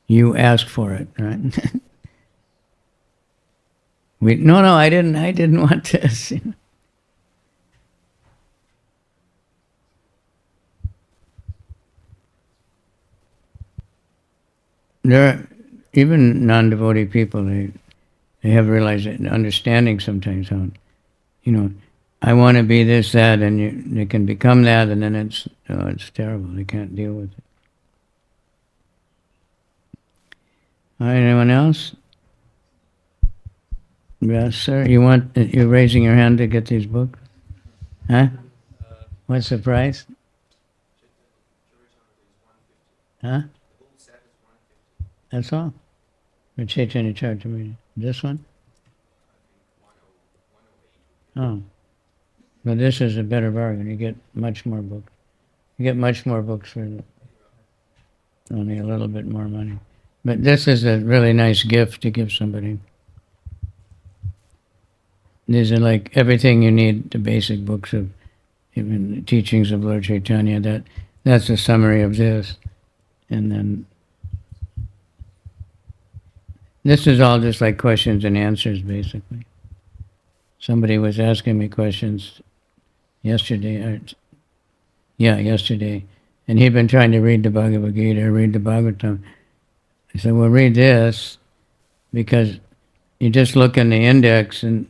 Speaker 1: You asked for it, right? No, I didn't want this. There are, even non-devotee people, they have realized it, understanding sometimes how, I want to be this, that, and they can become that, and then it's terrible. They can't deal with it. All right, anyone else? Yes, sir. You're raising your hand to get these books? Huh? What's the price? Huh? That's all? For Chaitanya Charitamrita. This one? Oh. But this is a better bargain. You get much more books. You get much more books for only a little bit more money. But this is a really nice gift to give somebody. These are like everything you need, the basic books of even the teachings of Lord Chaitanya. That's a summary of this. And then this is all just like questions and answers, basically. Somebody was asking me questions yesterday, and he'd been trying to read the Bhagavad Gita, read the Bhagavatam. I said, well, read this, because you just look in the index and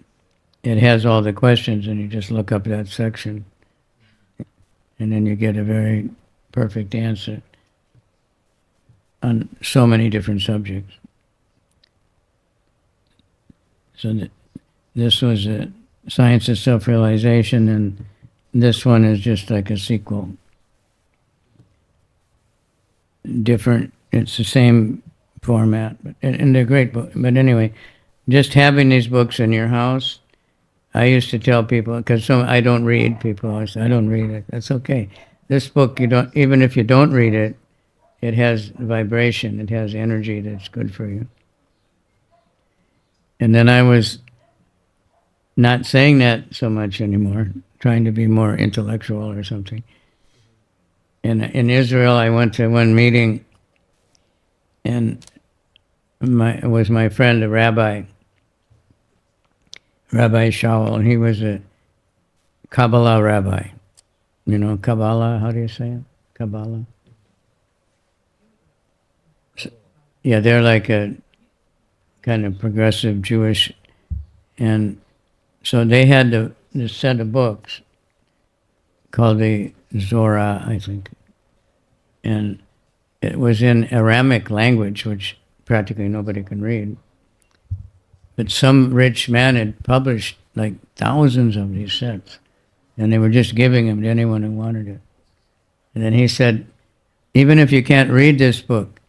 Speaker 1: it has all the questions, and you just look up that section, and then you get a very perfect answer on so many different subjects. So this was a Science of Self-Realization, and this one is just like a sequel. Different, it's the same format, and they're great books. But anyway, just having these books in your house, I used to tell people, because I don't read, people always say, I don't read it. That's okay. This book, even if you don't read it, it has vibration, it has energy that's good for you. And then I was not saying that so much anymore, trying to be more intellectual or something. In Israel, I went to one meeting, and it was my friend, a Rabbi Shaul, and he was a Kabbalah rabbi. You know, Kabbalah, how do you say it? Kabbalah? Yeah, they're like a kind of progressive Jewish, and so they had this set of books called the Zohar, I think, and it was in Aramic language, which practically nobody can read. But some rich man had published like thousands of these sets, and they were just giving them to anyone who wanted it. And then he said, even if you can't read this book,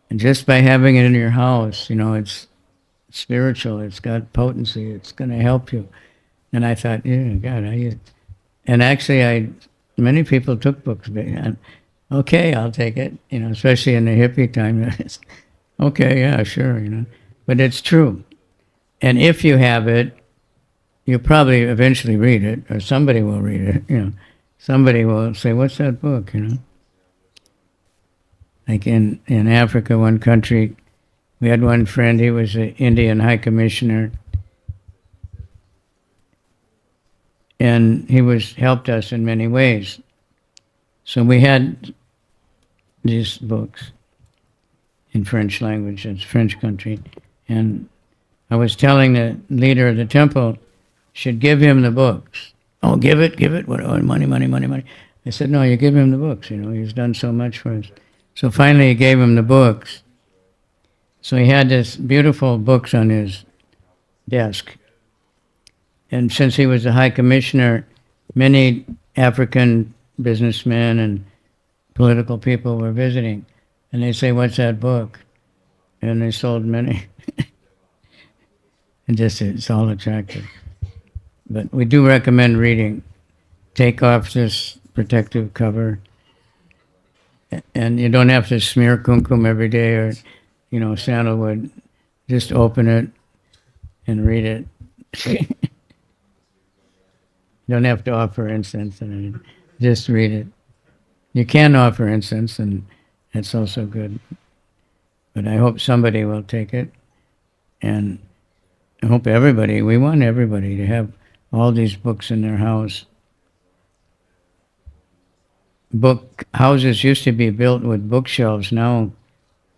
Speaker 1: and just by having it in your house, it's spiritual, it's got potency, it's going to help you. And I thought, yeah, God, and actually many people took books. Okay, I'll take it, especially in the hippie time. Okay, yeah, sure, But it's true. And if you have it, you'll probably eventually read it, or somebody will read it, Somebody will say, what's that book, Like in Africa, one country, we had one friend, he was an Indian High Commissioner, and he helped us in many ways. So we had these books in French language, it's a French country, and I was telling the leader of the temple, should give him the books. Oh, give it, what, money. I said, no, you give him the books, he's done so much for us. So finally he gave him the books. So he had this beautiful books on his desk. And since he was the High Commissioner, many African businessmen and political people were visiting. And they say, what's that book? And they sold many. And it's all attractive. But we do recommend reading. Take off this protective cover. And you don't have to smear kumkum every day or, sandalwood. Just open it and read it. You don't have to offer incense in it. Just read it. You can offer incense, and That's also good. But I hope somebody will take it, and I hope everybody, we want everybody to have all these books in their house. Book houses used to be built with bookshelves. Now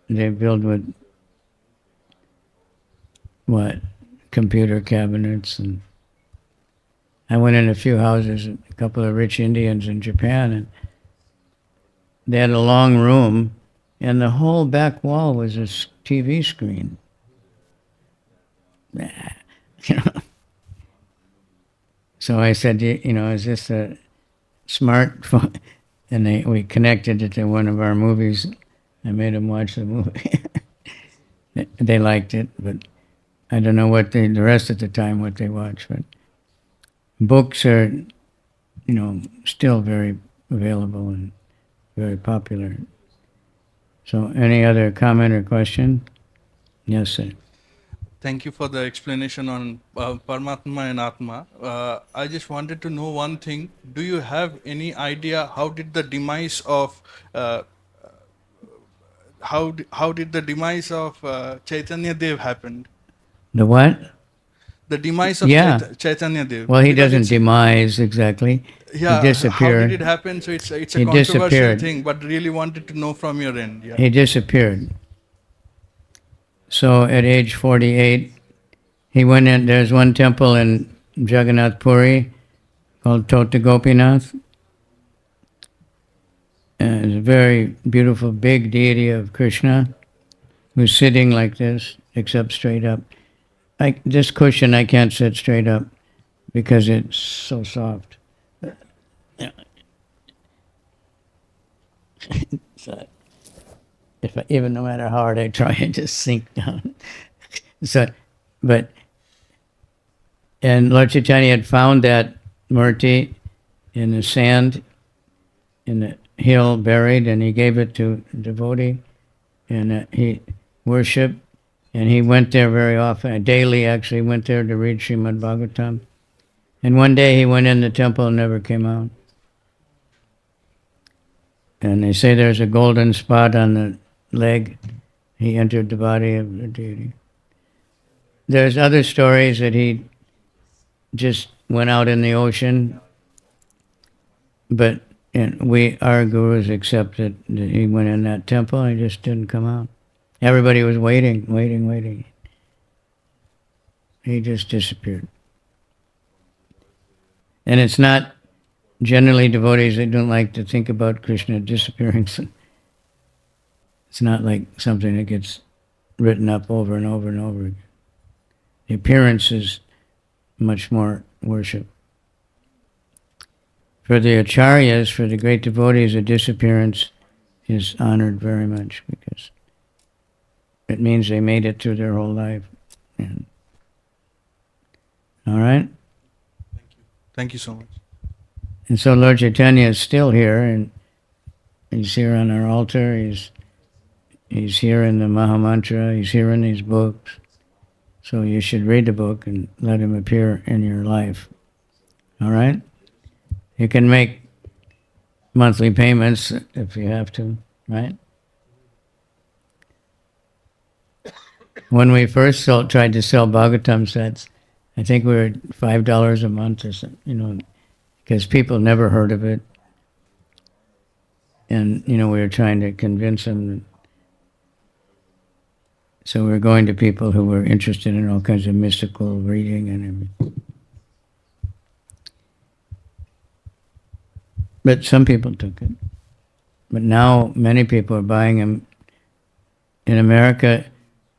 Speaker 1: they build with what? Computer cabinets. And I went in a few houses, a couple of rich Indians in Japan, and they had a long room, and the whole back wall was a TV screen. You know. So I said, is this a smartphone? And we connected it to one of our movies. I made them watch the movie. They liked it, but I don't know what the rest of the time what they watch. But books are, still very available and very popular. So any other comment or question? Yes, sir.
Speaker 8: Thank you for the explanation on Paramatma and Atma. I just wanted to know one thing. Do you have any idea how did the demise of Chaitanya Dev happen?
Speaker 1: The what?
Speaker 8: The demise of
Speaker 1: Yeah.
Speaker 8: Chaitanya Dev.
Speaker 1: Well, he
Speaker 8: Because
Speaker 1: doesn't
Speaker 8: it's-
Speaker 1: demise exactly.
Speaker 8: Yeah,
Speaker 1: He disappeared.
Speaker 8: how did it happen? So it's a
Speaker 1: He
Speaker 8: controversial
Speaker 1: disappeared.
Speaker 8: thing, but really wanted to know from your end. Yeah.
Speaker 1: He disappeared. So at age 48, he went in. There's one temple in Jagannath Puri called Tota Gopinath. And it's a very beautiful, big deity of Krishna who's sitting like this, except straight up. This cushion, I can't sit straight up because it's so soft. So even no matter how hard I try, I just sink down. And Lord Chaitanya had found that murti in the sand, in the hill, buried, and he gave it to a devotee, and he worshipped, and he went there very often, daily actually went there to read Srimad Bhagavatam. And one day he went in the temple and never came out. And they say there's a golden spot on the leg. He entered the body of the deity. There's other stories that he just went out in the ocean, but our gurus accepted that he went in that temple and he just didn't come out. Everybody was waiting. He just disappeared. And it's not generally devotees, they don't like to think about Krishna disappearing. It's not like something that gets written up over and over and over again. The appearance is much more worship. For the acharyas, for the great devotees, a disappearance is honored very much because it means they made it through their whole life. And, all right?
Speaker 8: Thank you so much.
Speaker 1: And so Lord Chaitanya is still here, and he's here on our altar, he's here in the Mahamantra, he's here in these books. So you should read the book and let him appear in your life. All right? You can make monthly payments if you have to, right? When we first tried to sell Bhagavatam sets, I think we were at $5 a month or something, because people never heard of it. And, we were trying to convince them. So we were going to people who were interested in all kinds of mystical reading and everything. But some people took it. But now many people are buying them. In America,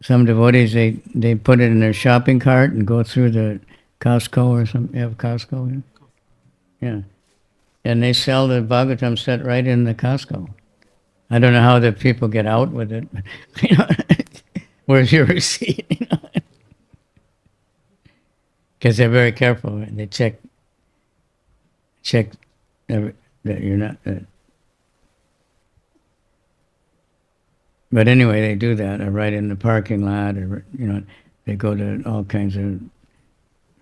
Speaker 1: some devotees, they put it in their shopping cart and go through the Costco or something. You have Costco here? Yeah. And they sell the Bhagavatam set right in the Costco. I don't know how the people get out with it. Where's your receipt? Because they're very careful. They check that you're not... But anyway, they do that right in the parking lot, or they go to all kinds of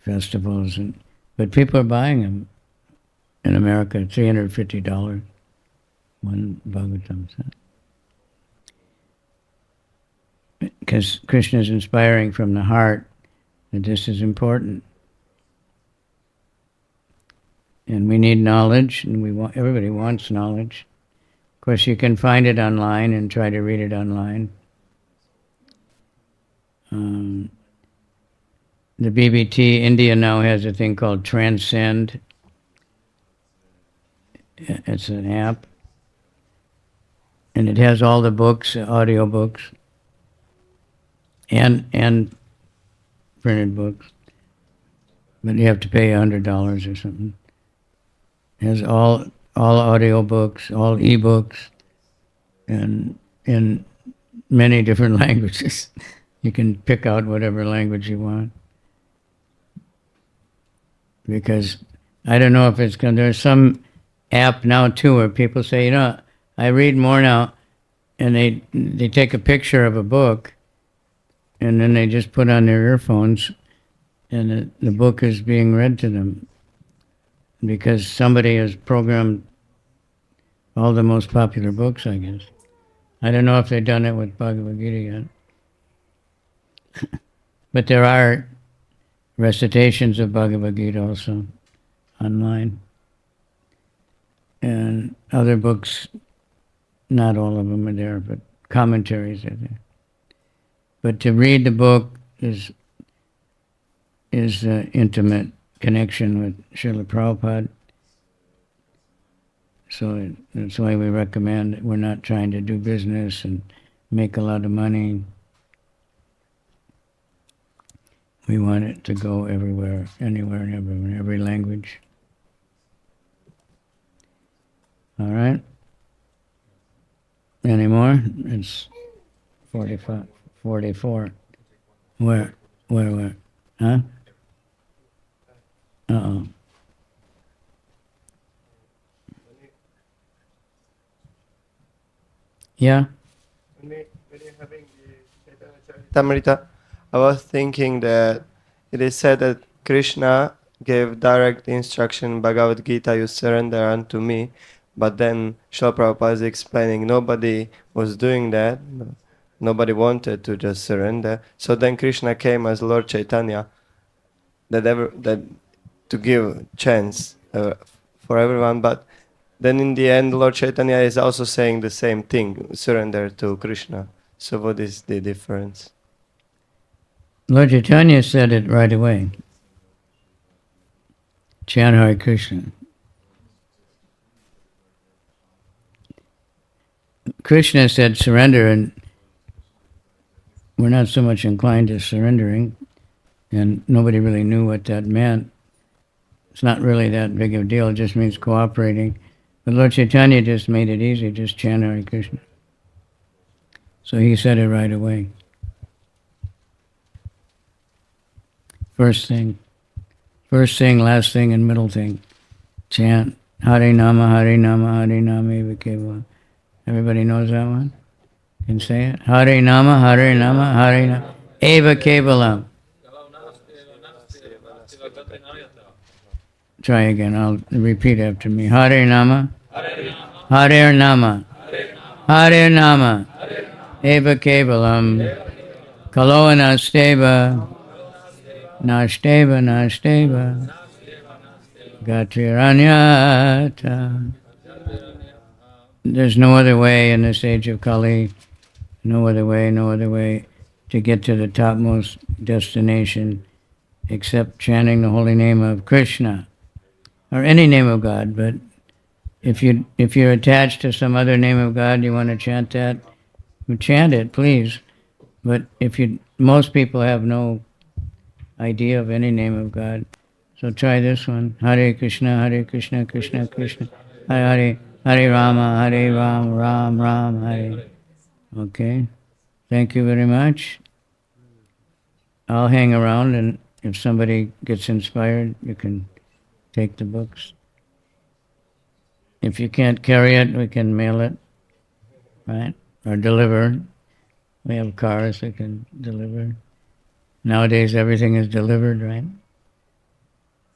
Speaker 1: festivals, but people are buying them in America. $350, one Bhagavatam set. because Krishna is inspiring from the heart that this is important. And we need knowledge, and everybody wants knowledge. Of course, you can find it online and try to read it online. The BBT, India now has a thing called Transcend. It's an app. And it has all the books, audio books, and printed books. But you have to pay $100 or something. It has all audio books, all ebooks, and in many different languages. You can pick out whatever language you want. Because I don't know if it's going to, there's some app now too where people say, you know, I read more now, and they take a picture of a book, and then they just put on their earphones, and the book is being read to them. Because somebody has programmed all the most popular books, I guess. I don't know if they've done it with Bhagavad Gita yet. But there are recitations of Bhagavad Gita also online. And other books, not all of them are there, but commentaries are there. But to read the book is intimate connection with Srila Prabhupada. So that's why we recommend that we're not trying to do business and make a lot of money. We want it to go everywhere, anywhere and everywhere, in every language. All right? Any more? It's 45, 44. Where? Huh? Uh-oh. Yeah?
Speaker 9: When you're having the Charitamrita, I was thinking that it is said that Krishna gave direct instruction in Bhagavad Gita, you surrender unto me, but then Srila Prabhupada is explaining nobody was doing that, nobody wanted to just surrender, so then Krishna came as Lord Chaitanya that to give chance for everyone, but then in the end Lord Chaitanya is also saying the same thing, surrender to Krishna. So what is the difference?
Speaker 1: Lord Chaitanya said it right away. Chant Hare Krishna. Krishna said surrender, and we're not so much inclined to surrendering, and nobody really knew what that meant. It's not really that big of a deal, it just means cooperating. But Lord Chaitanya just made it easy, just chant Hare Krishna. So he said it right away. First thing, last thing, and middle thing. Chant Hare Nama, Hare Nama, Hare Nama, Eva Kevala. Everybody knows that one? Can say it? Hare Nama, Hare Nama, Hare Nama, Eva Kevalam. Try again, I'll repeat after me. Hare Nama, Hare Nama, Hare Nama, Eva Kevalam, Kalo Nasteva, Nasteva, Gatiranyata. There's no other way in this age of Kali, no other way to get to the topmost destination except chanting the holy name of Krishna, or any name of God. But if you're attached to some other name of God, you want to chant that, you chant it, please. But most people have no idea of any name of God. So try this one. Hare Krishna, Krishna Krishna, Hare Hare, Hare Rama, Ram Ram, Hare. Okay. Thank you very much. I'll hang around, and if somebody gets inspired, you can take the books. If you can't carry it, we can mail it, right? Or deliver. We have cars that can deliver. Nowadays, everything is delivered, right?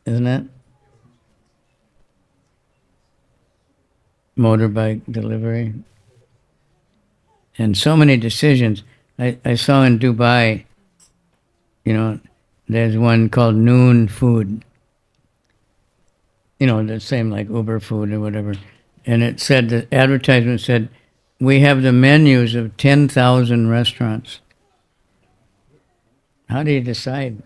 Speaker 1: Isn't it? Motorbike delivery. And so many decisions. I saw in Dubai, there's one called Noon Food. The same like Uber Food or whatever. And it said, the advertisement said, we have the menus of 10,000 restaurants. How do you decide?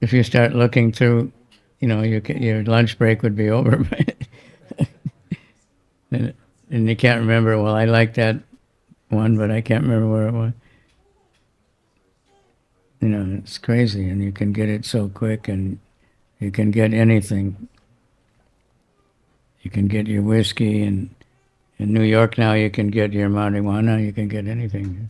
Speaker 1: If you start looking through, your lunch break would be over. And you can't remember, well, I like that one, but I can't remember where it was. It's crazy, and you can get it so quick, and you can get anything. You can get your whiskey, and in New York now you can get your marijuana, you can get anything.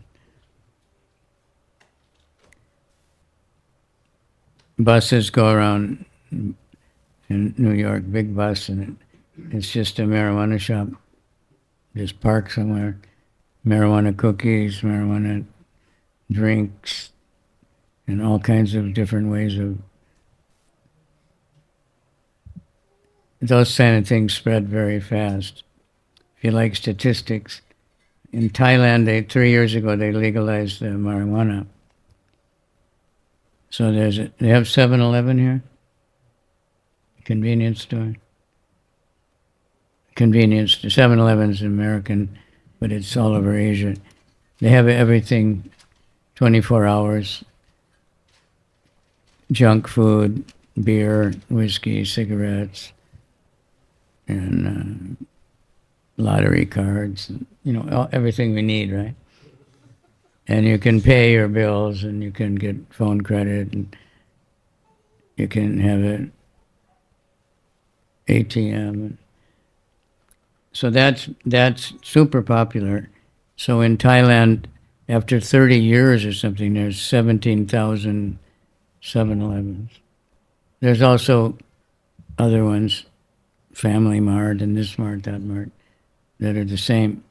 Speaker 1: Buses go around in New York, big bus, and it's just a marijuana shop. Just park somewhere. Marijuana cookies, marijuana drinks, and all kinds of different ways of... Those kind of things spread very fast. If you like statistics, in Thailand, 3 years ago, they legalized marijuana. So they have 7-Eleven here? Convenience store? Convenience store. 7-Eleven's American, but it's all over Asia. They have everything 24 hours. Junk food, beer, whiskey, cigarettes, and lottery cards, everything we need, right? And you can pay your bills, and you can get phone credit, and you can have an ATM. So that's super popular. So in Thailand, after 30 years or something, there's 17,000 7-Elevens. There's also other ones, Family Mart and this Mart, that Mart, that are the same.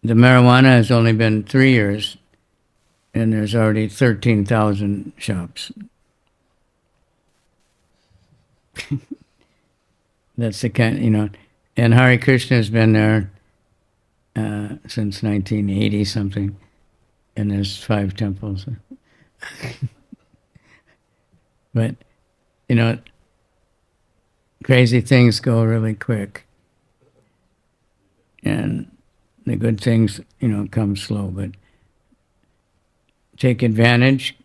Speaker 1: The marijuana has only been 3 years, and there's already 13,000 shops. That's the kind, and Hare Krishna has been there since 1980 something, and there's 5 temples. But, crazy things go really quick. And the good things, come slow. But take advantage.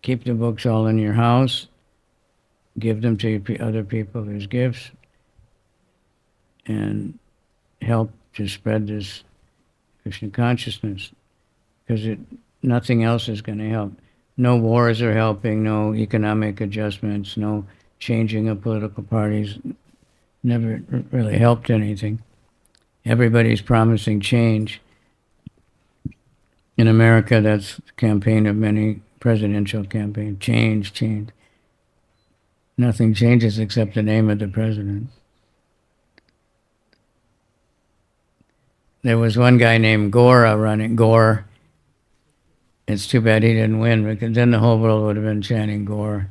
Speaker 1: Keep the books all in your house. Give them to other people as gifts. And help to spread this Krishna consciousness. Because nothing else is going to help. No wars are helping, no economic adjustments, no changing of political parties. Never really helped anything. Everybody's promising change. In America, that's the campaign of many presidential campaigns. Change, change. Nothing changes except the name of the president. There was one guy named Gore running. Gore. It's too bad he didn't win, because then the whole world would have been chanting Gore.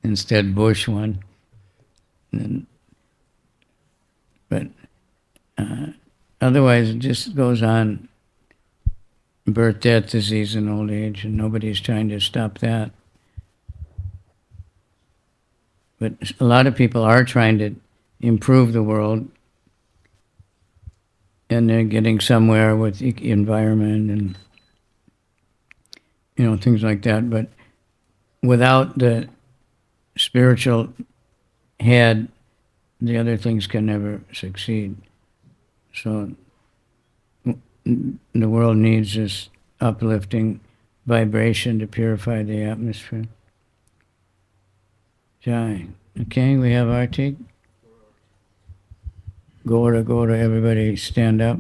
Speaker 1: Instead, Bush won. But otherwise, it just goes on. Birth, death, disease, and old age, and nobody's trying to stop that. But a lot of people are trying to improve the world, and they're getting somewhere with the environment and things like that. But without the spiritual head, the other things can never succeed. So the world needs this uplifting vibration to purify the atmosphere. Jai. Okay, we have Artik. Gora, Gora, everybody stand up.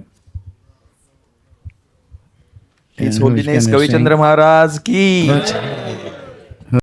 Speaker 10: His
Speaker 1: And who's
Speaker 10: Holiness
Speaker 1: gonna sing?
Speaker 10: Kavicandra Maharaj ki.